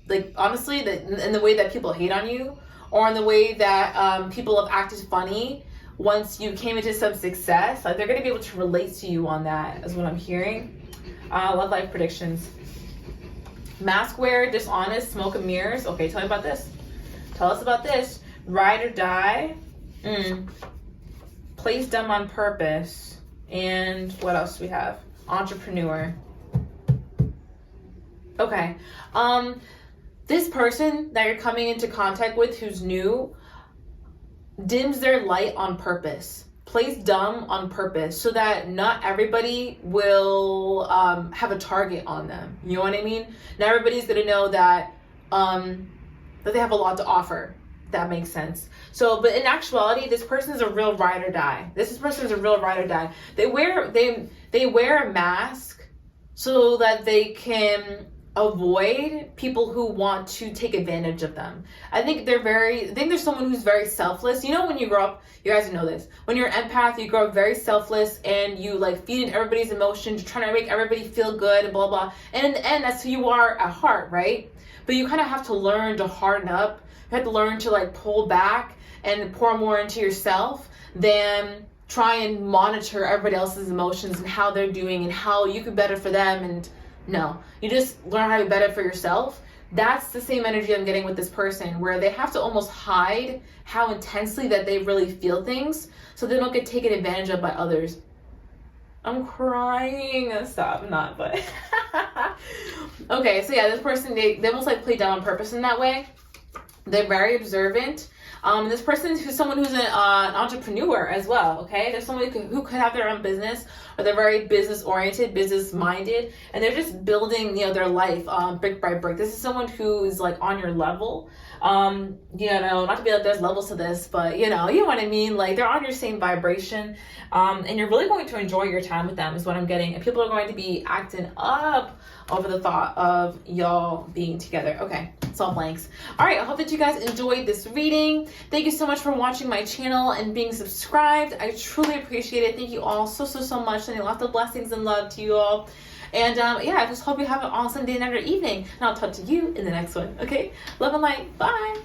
like, honestly, in the way that people hate on you, or in the way that people have acted funny once you came into some success. Like, they're going to be able to relate to you on that, is what I'm hearing. Love life predictions. Mask wear, dishonest, smoke and mirrors. Okay, tell me about this. Tell us about this. Ride or die. Place dumb on purpose. And what else do we have? Entrepreneur. Okay. This person that you're coming into contact with who's new dims their light on purpose. Plays dumb on purpose so that not everybody will have a target on them. You know what I mean? Not everybody's gonna know that that they have a lot to offer. That makes sense. So, but in actuality, this person is a real ride or die. This person is a real ride or die. They wear a mask so that they can avoid people who want to take advantage of them. I think there's someone who's very selfless. You know, when you grow up, you guys know this. When you're an empath, you grow up very selfless and you like feed in everybody's emotions, you're trying to make everybody feel good and blah, blah. And in the end, that's who you are at heart, right? But you kind of have to learn to harden up. You have to learn to like pull back and pour more into yourself than try and monitor everybody else's emotions and how they're doing and how you could better for them. And no, you just learn how to be better for yourself. That's the same energy I'm getting with this person, where they have to almost hide how intensely that they really feel things so they don't get taken advantage of by others. I'm crying. Stop, I'm not, but okay, so yeah, this person, they almost like play down on purpose in that way. They're very observant. This person is someone who's an entrepreneur as well, okay? There's someone who could have their own business, or they're very business-oriented, business-minded, and they're just building, their life brick by brick. This is someone who is like on your level. Not to be like there's levels to this, but you know what I mean? Like, they're on your same vibration, and you're really going to enjoy your time with them is what I'm getting. And people are going to be acting up over the thought of y'all being together. Okay, it's all blanks. All right, I hope that you guys enjoyed this reading. Thank you so much for watching my channel and being subscribed. I truly appreciate it. Thank you all so much. Sending lots of blessings and love to you all. And I just hope you have an awesome day, night, or evening. And I'll talk to you in the next one. Okay? Love and light. Bye.